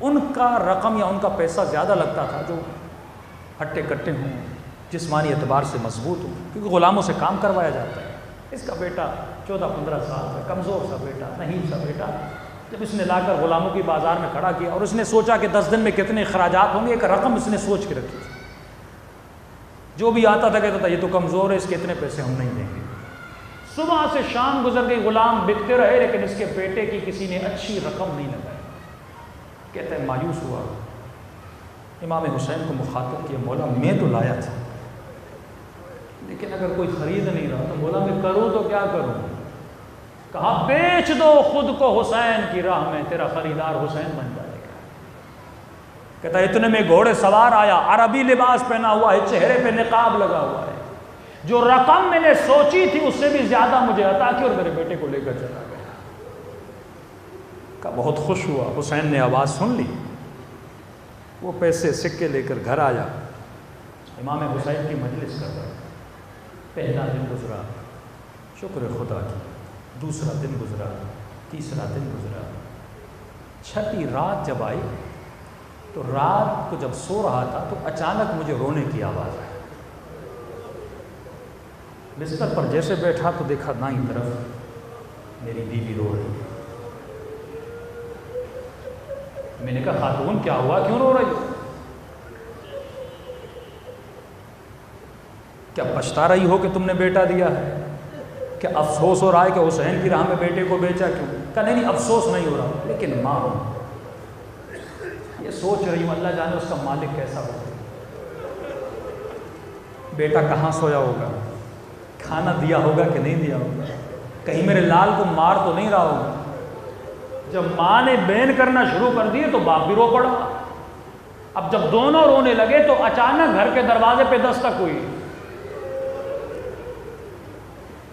Speaker 1: ان کا رقم یا ان کا پیسہ زیادہ لگتا تھا جو ہٹے کٹے ہوں، جسمانی اعتبار سے مضبوط ہوں، کیونکہ غلاموں سے کام کروایا جاتا ہے۔ اس کا بیٹا 14-15 سال کا کمزور سا بیٹا، نہیں سا بیٹا، جب اس نے لا کر غلاموں کی بازار میں کھڑا کیا اور اس نے سوچا کہ 10 دن میں کتنے اخراجات ہوں گے، ایک رقم اس نے سوچ کے رکھی تھی۔ جو بھی آتا تھا کہتا تھا یہ تو کمزور ہے، اس کے اتنے پیسے ہم نہیں دیں گے۔ صبح سے شام گزر گئی، غلام بکتے رہے، لیکن اس کے بیٹے کی کسی نے اچھی رقم نہیں لگائی۔ کہتا ہے مایوس ہوا، امام حسین کو مخاطب کیا، مولا میں تو لایا تھا لیکن اگر کوئی خرید نہیں رہا تو مولا میں کروں تو کیا کروں؟ کہا بیچ دو خود کو حسین کی راہ میں، تیرا خریدار حسین بن جائے گا۔ کہتا ہے اتنے میں گھوڑے سوار آیا، عربی لباس پہنا ہوا ہے، چہرے پہ نقاب لگا ہوا ہے، جو رقم میں نے سوچی تھی اس سے بھی زیادہ مجھے عطا کی اور میرے بیٹے کو لے کر چلا گیا۔ کہا بہت خوش ہوا، حسین نے آواز سن لی، وہ پیسے سکے لے کر گھر آیا، امام حسین کی مجلس کر رہا۔ پہلا دن گزرا، شکر خدا کی، دوسرا دن گزرا، تیسرا دن گزرا، چھٹی رات جب آئی تو رات کو جب سو رہا تھا تو اچانک مجھے رونے کی آواز آئی۔ بستر پر جیسے بیٹھا تو دیکھا دائیں طرف میری بیوی رو رہی ہے۔ میں نے کہا خاتون کیا ہوا، کیوں رو رہی ہو؟ کیا پچھتا رہی ہو کہ تم نے بیٹا دیا ہے؟ کیا افسوس ہو رہا ہے کہ حسین کی راہ میں بیٹے کو بیچا کیوں؟ کہا نہیں افسوس نہیں ہو رہا، لیکن ماں ہوں، یہ سوچ رہی ہوں اللہ جانے اس کا مالک کیسا ہوگا، بیٹا کہاں سویا ہوگا، کھانا دیا ہوگا کہ نہیں دیا ہوگا، کہیں میرے لال کو مار تو نہیں رہا ہوگا۔ جب ماں نے بین کرنا شروع کر دیے تو باپ بھی رو پڑا۔ اب جب دونوں رونے لگے تو اچانک گھر کے دروازے پہ دستک ہوئی،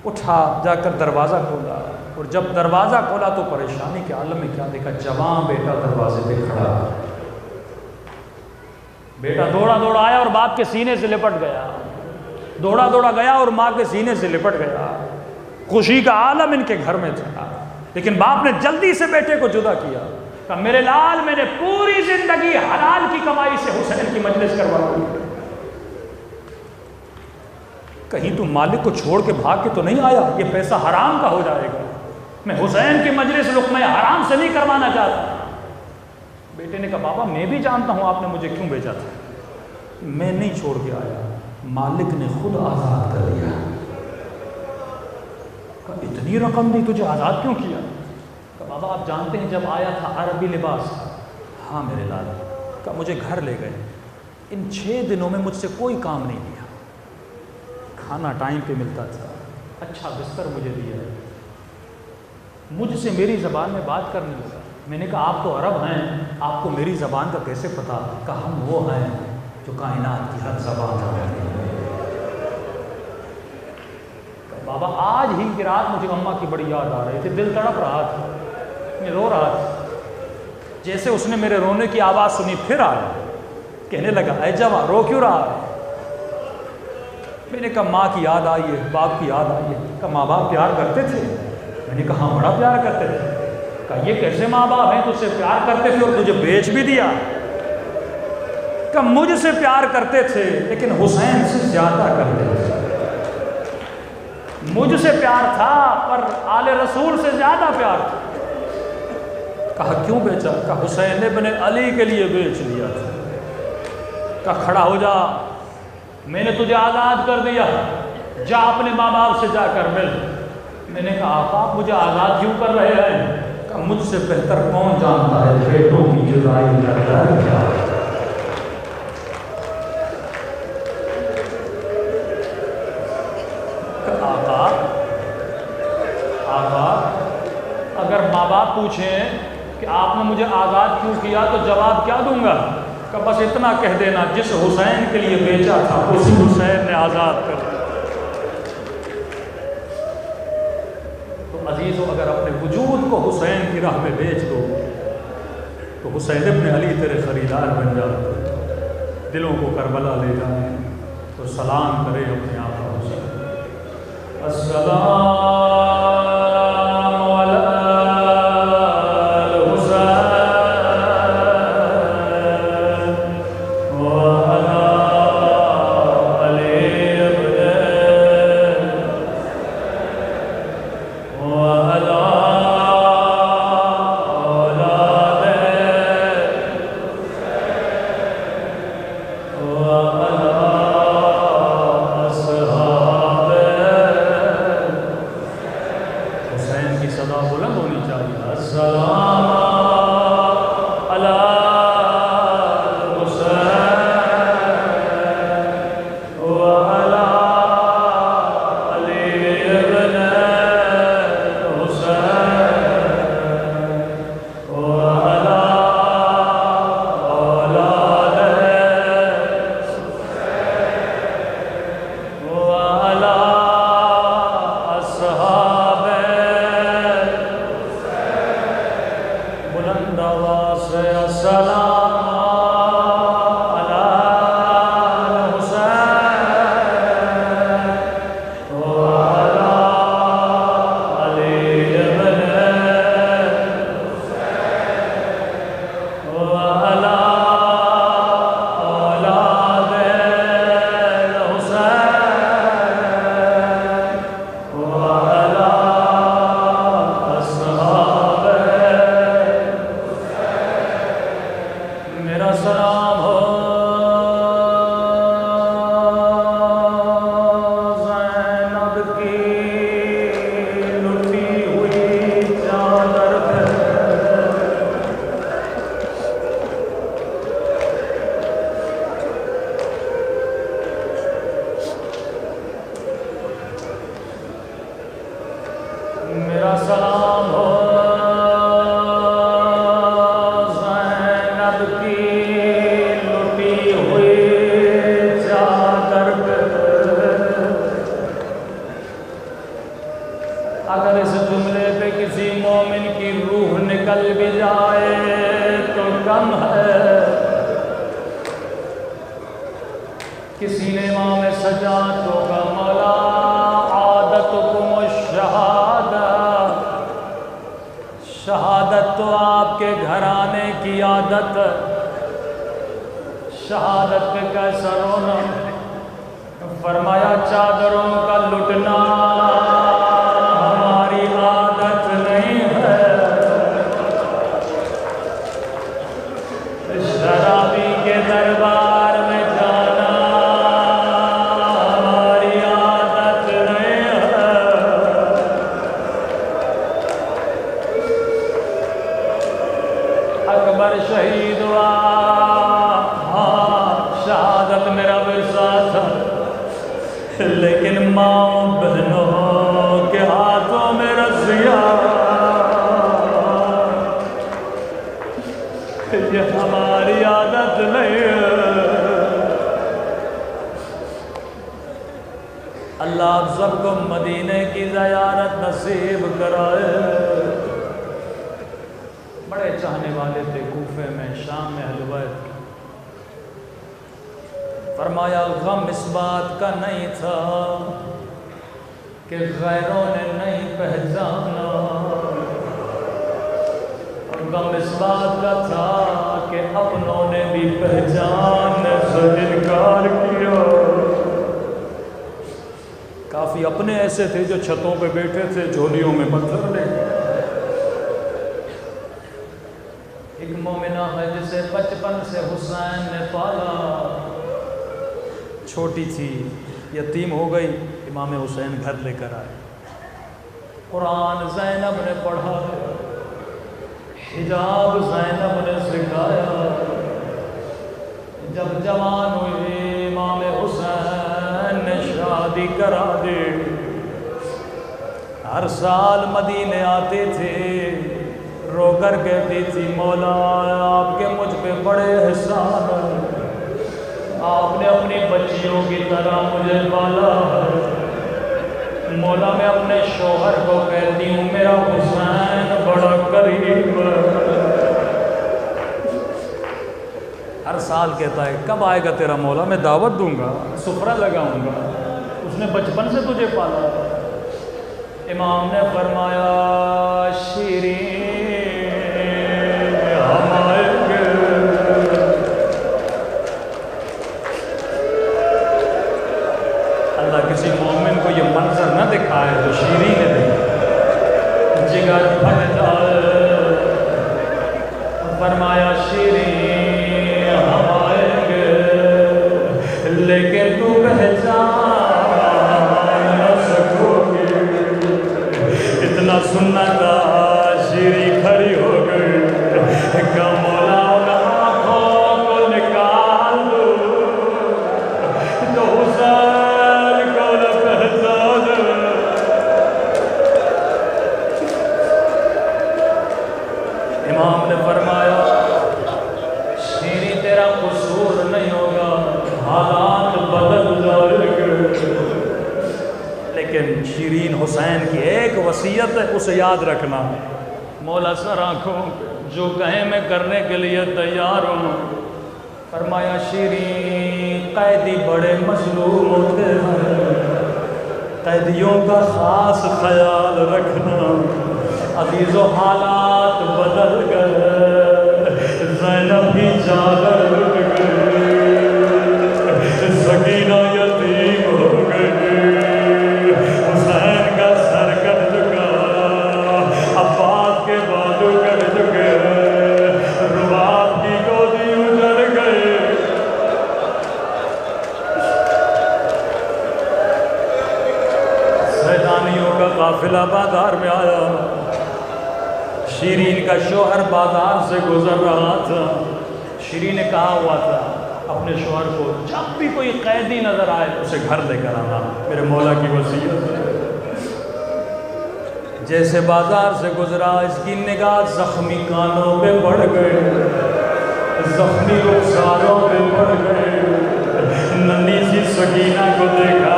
Speaker 1: اٹھا جا کر دروازہ کھولا، اور جب دروازہ کھولا تو پریشانی کے عالم میں کیا دیکھا، جوان بیٹا دروازے پہ کھڑا۔ بیٹا دوڑا دوڑا آیا اور باپ کے سینے سے لپٹ گیا، دوڑا دوڑا گیا اور ماں کے سینے سے لپٹ گیا. خوشی کا عالم ان کے گھر میں تھا. لیکن باپ نے جلدی سے بیٹے کو جدا کیا. کہا میرے لال میں نے پوری زندگی حلال کی کمائی سے حسین کی مجلس کروائی. کہیں تو مالک کو چھوڑ کے بھاگ کے تو نہیں آیا؟ یہ پیسہ حرام کا ہو جائے گا. میں حسین کی مجلس لقمہ حرام سے نہیں کروانا چاہتا. بیٹے نے کہا بابا میں بھی جانتا ہوں آپ نے مجھے کیوں بھیجا تھا. میں نہیں چھوڑ کے آیا, مالک نے خود آزاد کر دیا. کہا اتنی رقم دی تجھے آزاد کیوں کیا؟ کہا بابا آپ جانتے ہیں جب آیا تھا عربی لباس تھا. ہاں میرے لال. کہا مجھے گھر لے گئے. ان 6 دنوں میں مجھ سے کوئی کام نہیں لیا. کھانا ٹائم پہ ملتا تھا, اچھا بستر مجھے دیا. مجھ سے میری زبان میں بات کرنے لگا. میں نے کہا آپ تو عرب ہیں, آپ کو میری زبان کا کیسے پتا؟ کہا ہم وہ ہیں جو کائنات کی ہر زبان جانتے ہیں. بابا آج ہی کی رات مجھے اماں کی بڑی یاد آ رہی تھی, دل تڑپ رہا تھا, میں رو رہا تھا. جیسے اس نے میرے رونے کی آواز سنی پھر آیا, کہنے لگا اے جوان رو کیوں رہا ہے؟ میں نے کہا ماں کی یاد آئی ہے, باپ کی یاد آئی ہے. کہا ماں باپ پیار کرتے تھے؟ میں نے کہا ہاں بڑا پیار کرتے تھے. کہا یہ کیسے ماں باپ ہیں تجھ سے پیار کرتے تھے اور تجھے بیچ بھی دیا؟ کہ مجھ سے پیار کرتے تھے لیکن حسین سے زیادہ کرتے تھے. مجھ سے پیار تھا پر آل رسول سے زیادہ پیار تھا. کہا کیوں بیچا؟ کہا حسین ابن علی کے لیے بیچ دیا تھا. کہا کھڑا ہو جا, میں نے تجھے آزاد کر دیا, جا اپنے ماں باپ سے جا کر مل. میں نے کہا آپ مجھے آزاد کیوں کر رہے ہیں؟ کہا مجھ سے بہتر کون جانتا ہے بیٹوں کی جدائی کا درد کیا ہے. آقا اگر ماں باپ پوچھیں کہ آپ نے مجھے آزاد کیوں کیا تو جواب کیا دوں گا؟ کہ بس اتنا کہہ دینا جس حسین کے لیے بیچا تھا اسی حسین نے آزاد کر دیا. تو عزیزو اگر اپنے وجود کو حسین کی راہ میں بیچ دو تو حسین ابن علی تیرے خریدار بن جاتے, دلوں کو کربلا لے جائیں تو سلام کرے اپنے آقا حسین. السلام کسی نے امام سجاد کو کہا مولا عادتکم الشہادت، شہادت تو آپ کے گھرانے کی عادت، شہادت پہ کیسا رونا؟ فرمایا چادروں کا لٹنا ہماری عادت نہیں ہے، شرابی کے دربار میں جانا ہماری عادت نہیں ہے۔ اکبر شہید ہوا، ہاں شہادت میرا ورثہ تھا، لیکن ماں بہنوں کے ہاتھوں میں رسیاں، یہ ہماری عادت نہیں ہے۔ اللہ آپ سب کو مدینے کی زیارت نصیب کرائے۔ بڑے چاہنے والے تھے کوفے میں، شام میں اہل بیت۔ فرمایا غم اس بات کا نہیں تھا کہ غیروں نے نہیں پہچانا، غم اس بات کا تھا کہ اپنوں نے بھی پہچاننے سے انکار کیا۔ کافی اپنے ایسے تھے جو چھتوں پہ بیٹھے تھے جھولیوں میں پتھر لے کے۔ ایک مومنہ ہے جسے بچپن سے حسین نے پالا، چھوٹی تھی یتیم ہو گئی، امام حسین گھر لے کر آئے، قرآن زینب نے پڑھا، حجاب زینب نے سکھایا۔ جب جوان ہوئی امام حسین نے شادی کرا دی، ہر سال مدینے آتے تھے، رو کر کہتی تھی مولا آپ کے مجھ پہ بڑے احسان ہیں، آپ نے اپنی بچیوں کی طرح مجھے پالا ہے، مولا میں اپنے شوہر کو کہتی ہوں میرا حسین بڑا قریب ہے۔ ہر سال کہتا ہے کب آئے گا تیرا مولا، میں دعوت دوں گا، سفرہ لگاؤں گا، اس نے بچپن سے تجھے پالا۔ امام نے فرمایا شیرین ہم آئیں گے۔ اللہ کسی مومن کو یہ منظر نہ دکھائے تو شیرین نے دیکھا، جگر پھٹ جائے۔ فرمایا شیرین ہم آئیں گے لیکن تو پہچان نہ سکو گی۔ اتنا سننا تھا شیرین کھڑی ہو گئی کہ مولا ان آنکھوں کو نکال دو تو حسین کو نہ پہچان۔ امام نے فرمایا شیرین تیرا قصور نہیں ہوگا، حالات بدل جائیں گے، لیکن شیرین حسین کی ایک وصیت ہے اسے یاد رکھنا، مولا سر آنکھوں جو کہیں میں کرنے کے لیے تیار ہوں۔ فرمایا شیرین قیدی بڑے مظلوم ہوتے ہیں، قیدیوں کا خاص خیال رکھنا، عزیز و حالات بدل گئے، زینب بھی چادر اٹھ گئی، سکینہ یتیم ہو گئی، حسین کا سر کٹ چکا، عباس کے بازو کٹ چکے، رباب کی گودی اجڑ گئی۔ سیدانیوں کا قافلہ بازار میں آیا، شیرین کا شوہر بازار سے گزر رہا تھا۔ شیرین نے کہا ہوا تھا اپنے شوہر کو جب بھی کوئی قیدی نظر آئے اسے گھر لے کر آنا، میرے مولا کی وصیت ہے۔ جیسے بازار سے گزرا اس کی نگاہ زخمی کانوں پہ پڑ گئے، زخمی رخساروں پہ پڑ گئے، ننھی سی سکینہ کو دیکھا،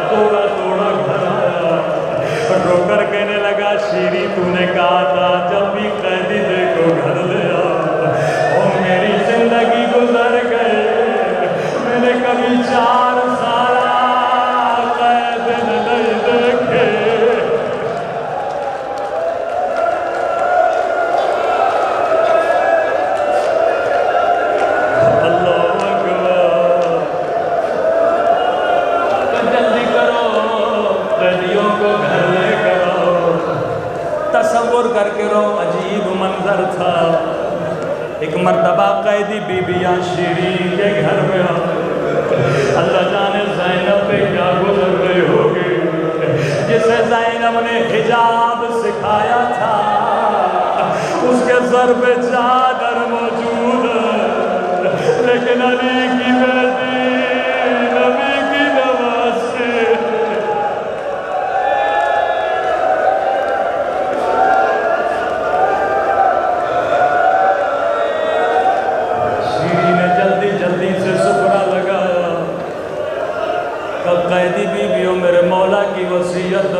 Speaker 1: توڑا توڑا گھر آیا، رو کر کہنے لگا شیرین تو نے کہا تھا جب بھی قیدی دیکھو گھر لے آؤ، اور میری زندگی گزر گئے، میں نے کبھی 4 سالہ قید نہیں دیکھے اللہ اکبر تو جلدی کرو قیدیوں کو گھر لے کر آؤ تصور کر کے رو عجیب منظر تھا ایک مرتبہ قیدی بیبیاں شیرین کے گھر میں اللہ جانے زینب پہ کیا گزر رہے ہوگی جسے زینب نے حجاب سکھایا تھا اس کے سر پہ چادر موجود ہے لیکن علی کی بیٹی نبی کی نوازی قیدی بیویوں میرے مولا کی وصیت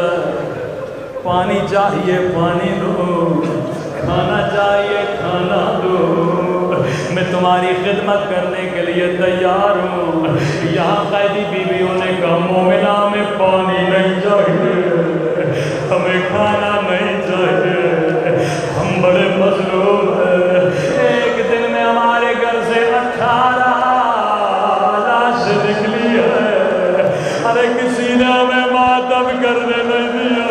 Speaker 1: پانی چاہیے پانی دو کھانا چاہیے کھانا دو میں تمہاری خدمت کرنے کے لیے تیار ہوں یہاں قیدی بیویوں نے کہا مومنہ میں پانی نہیں چاہیے ہمیں کھانا نہیں چاہیے ہم بڑے مظلوم ہیں ایک دن میں ہمارے گھر سے 18 لاش نکلی ہے ارے کسی نے ہمیں ماتم کرنے نہیں دیا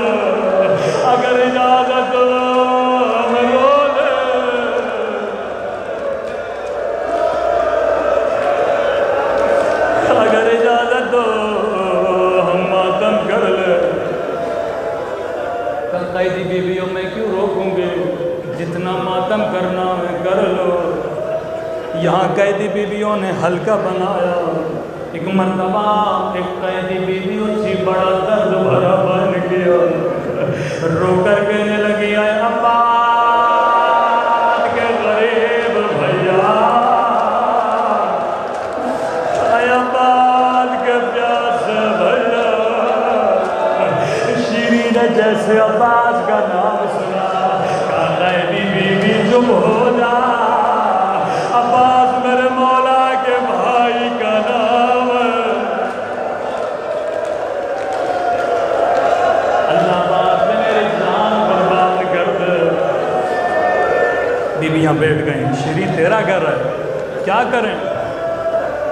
Speaker 1: اگر اجازت ہو ہم رو لیں اگر اجازت ہو ہم ماتم کر لیں قیدی بیویوں میں کیوں روکوں گے جتنا ماتم کرنا ہے کر لو یہاں قیدی بیویوں نے حلقہ بنایا ایک مرتبہ ایک قیدی بیوی اسی بڑا درد بھرا بن گیا رو کر کہنے لگی اے عباد کے غریب بھیا اے عباد کے پیاسے بھیا شیرین نے جیسے عباس کا نام سنا کہا قیدی بیوی چپ ہو جا عباس میرے مولا کے بھائی کا نام بیویاں بیٹھ گئیں شیرین تیرا گھر ہے کیا کریں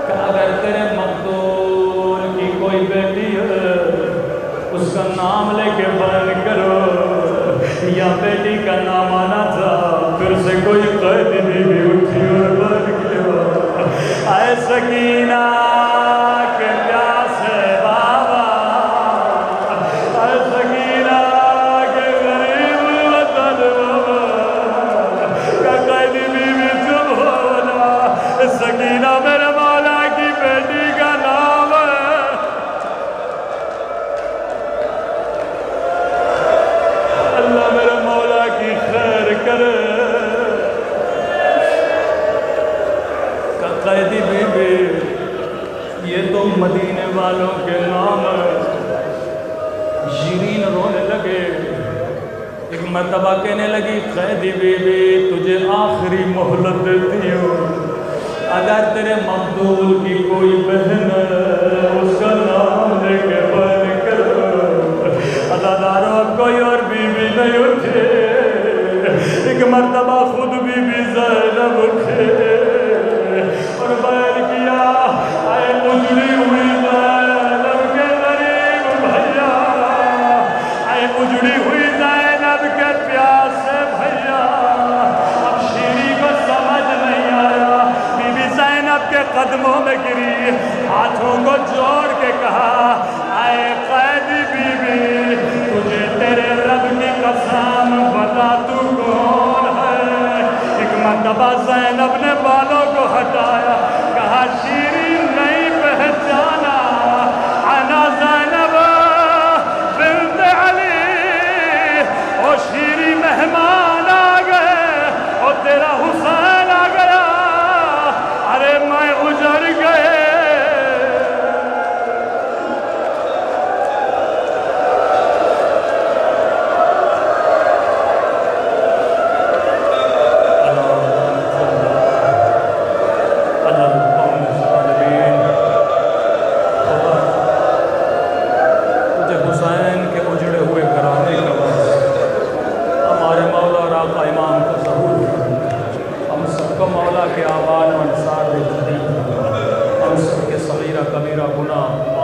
Speaker 1: کہ اگر تیرے مقتول کی کوئی بیٹی ہے اس کا نام لے کے بیان کرو یا بیٹی کا نام آنا تھا پھر سے کوئی قیدی بیوی اٹھی اور بیان کیا اے سکینہ کے پیاسے بابا اے سکینہ کے غریب وطن بابا قیدی بیوی چپ ہو جا سکینہ میرے مولا کی بیٹی کا نام ہے اللہ میرے مولا کی خیر کرے قیدی بیوی یہ تو مدینے والوں کے نام ہے شیرین رونے لگے ایک مرتبہ کہنے لگی قیدی بیوی تجھے آخری مہلت دیتی ہوں اگر تیرے مقتول کی کوئی بہن ہے اس کا نام لے کے بیان کرو عزاداروں کوئی اور بیوی نہیں اٹھے ایک مرتبہ خود بیوی زینب اٹھے اور بیان کیا اے اجڑی ہوئی زینب کے غریب بھیا اے اجڑی ہوئی زینب کے پیاسے بھیا اب شیری کو سمجھ نہیں آیا بی بی زینب کے قدموں میں گری ہاتھوں کو جوڑ کے کہا اے قیدی بی بی تجھے تیرے رب کی قسم بتا تو کون ہے ایک مرتبہ زینب نے بالوں کو ہٹایا کہا شیرین نہیں پہچانا انا زینب بنت علی او شیری مہمان آ گئے او تیرا حسین آ گیا ارے میں اجڑ گئے ربنا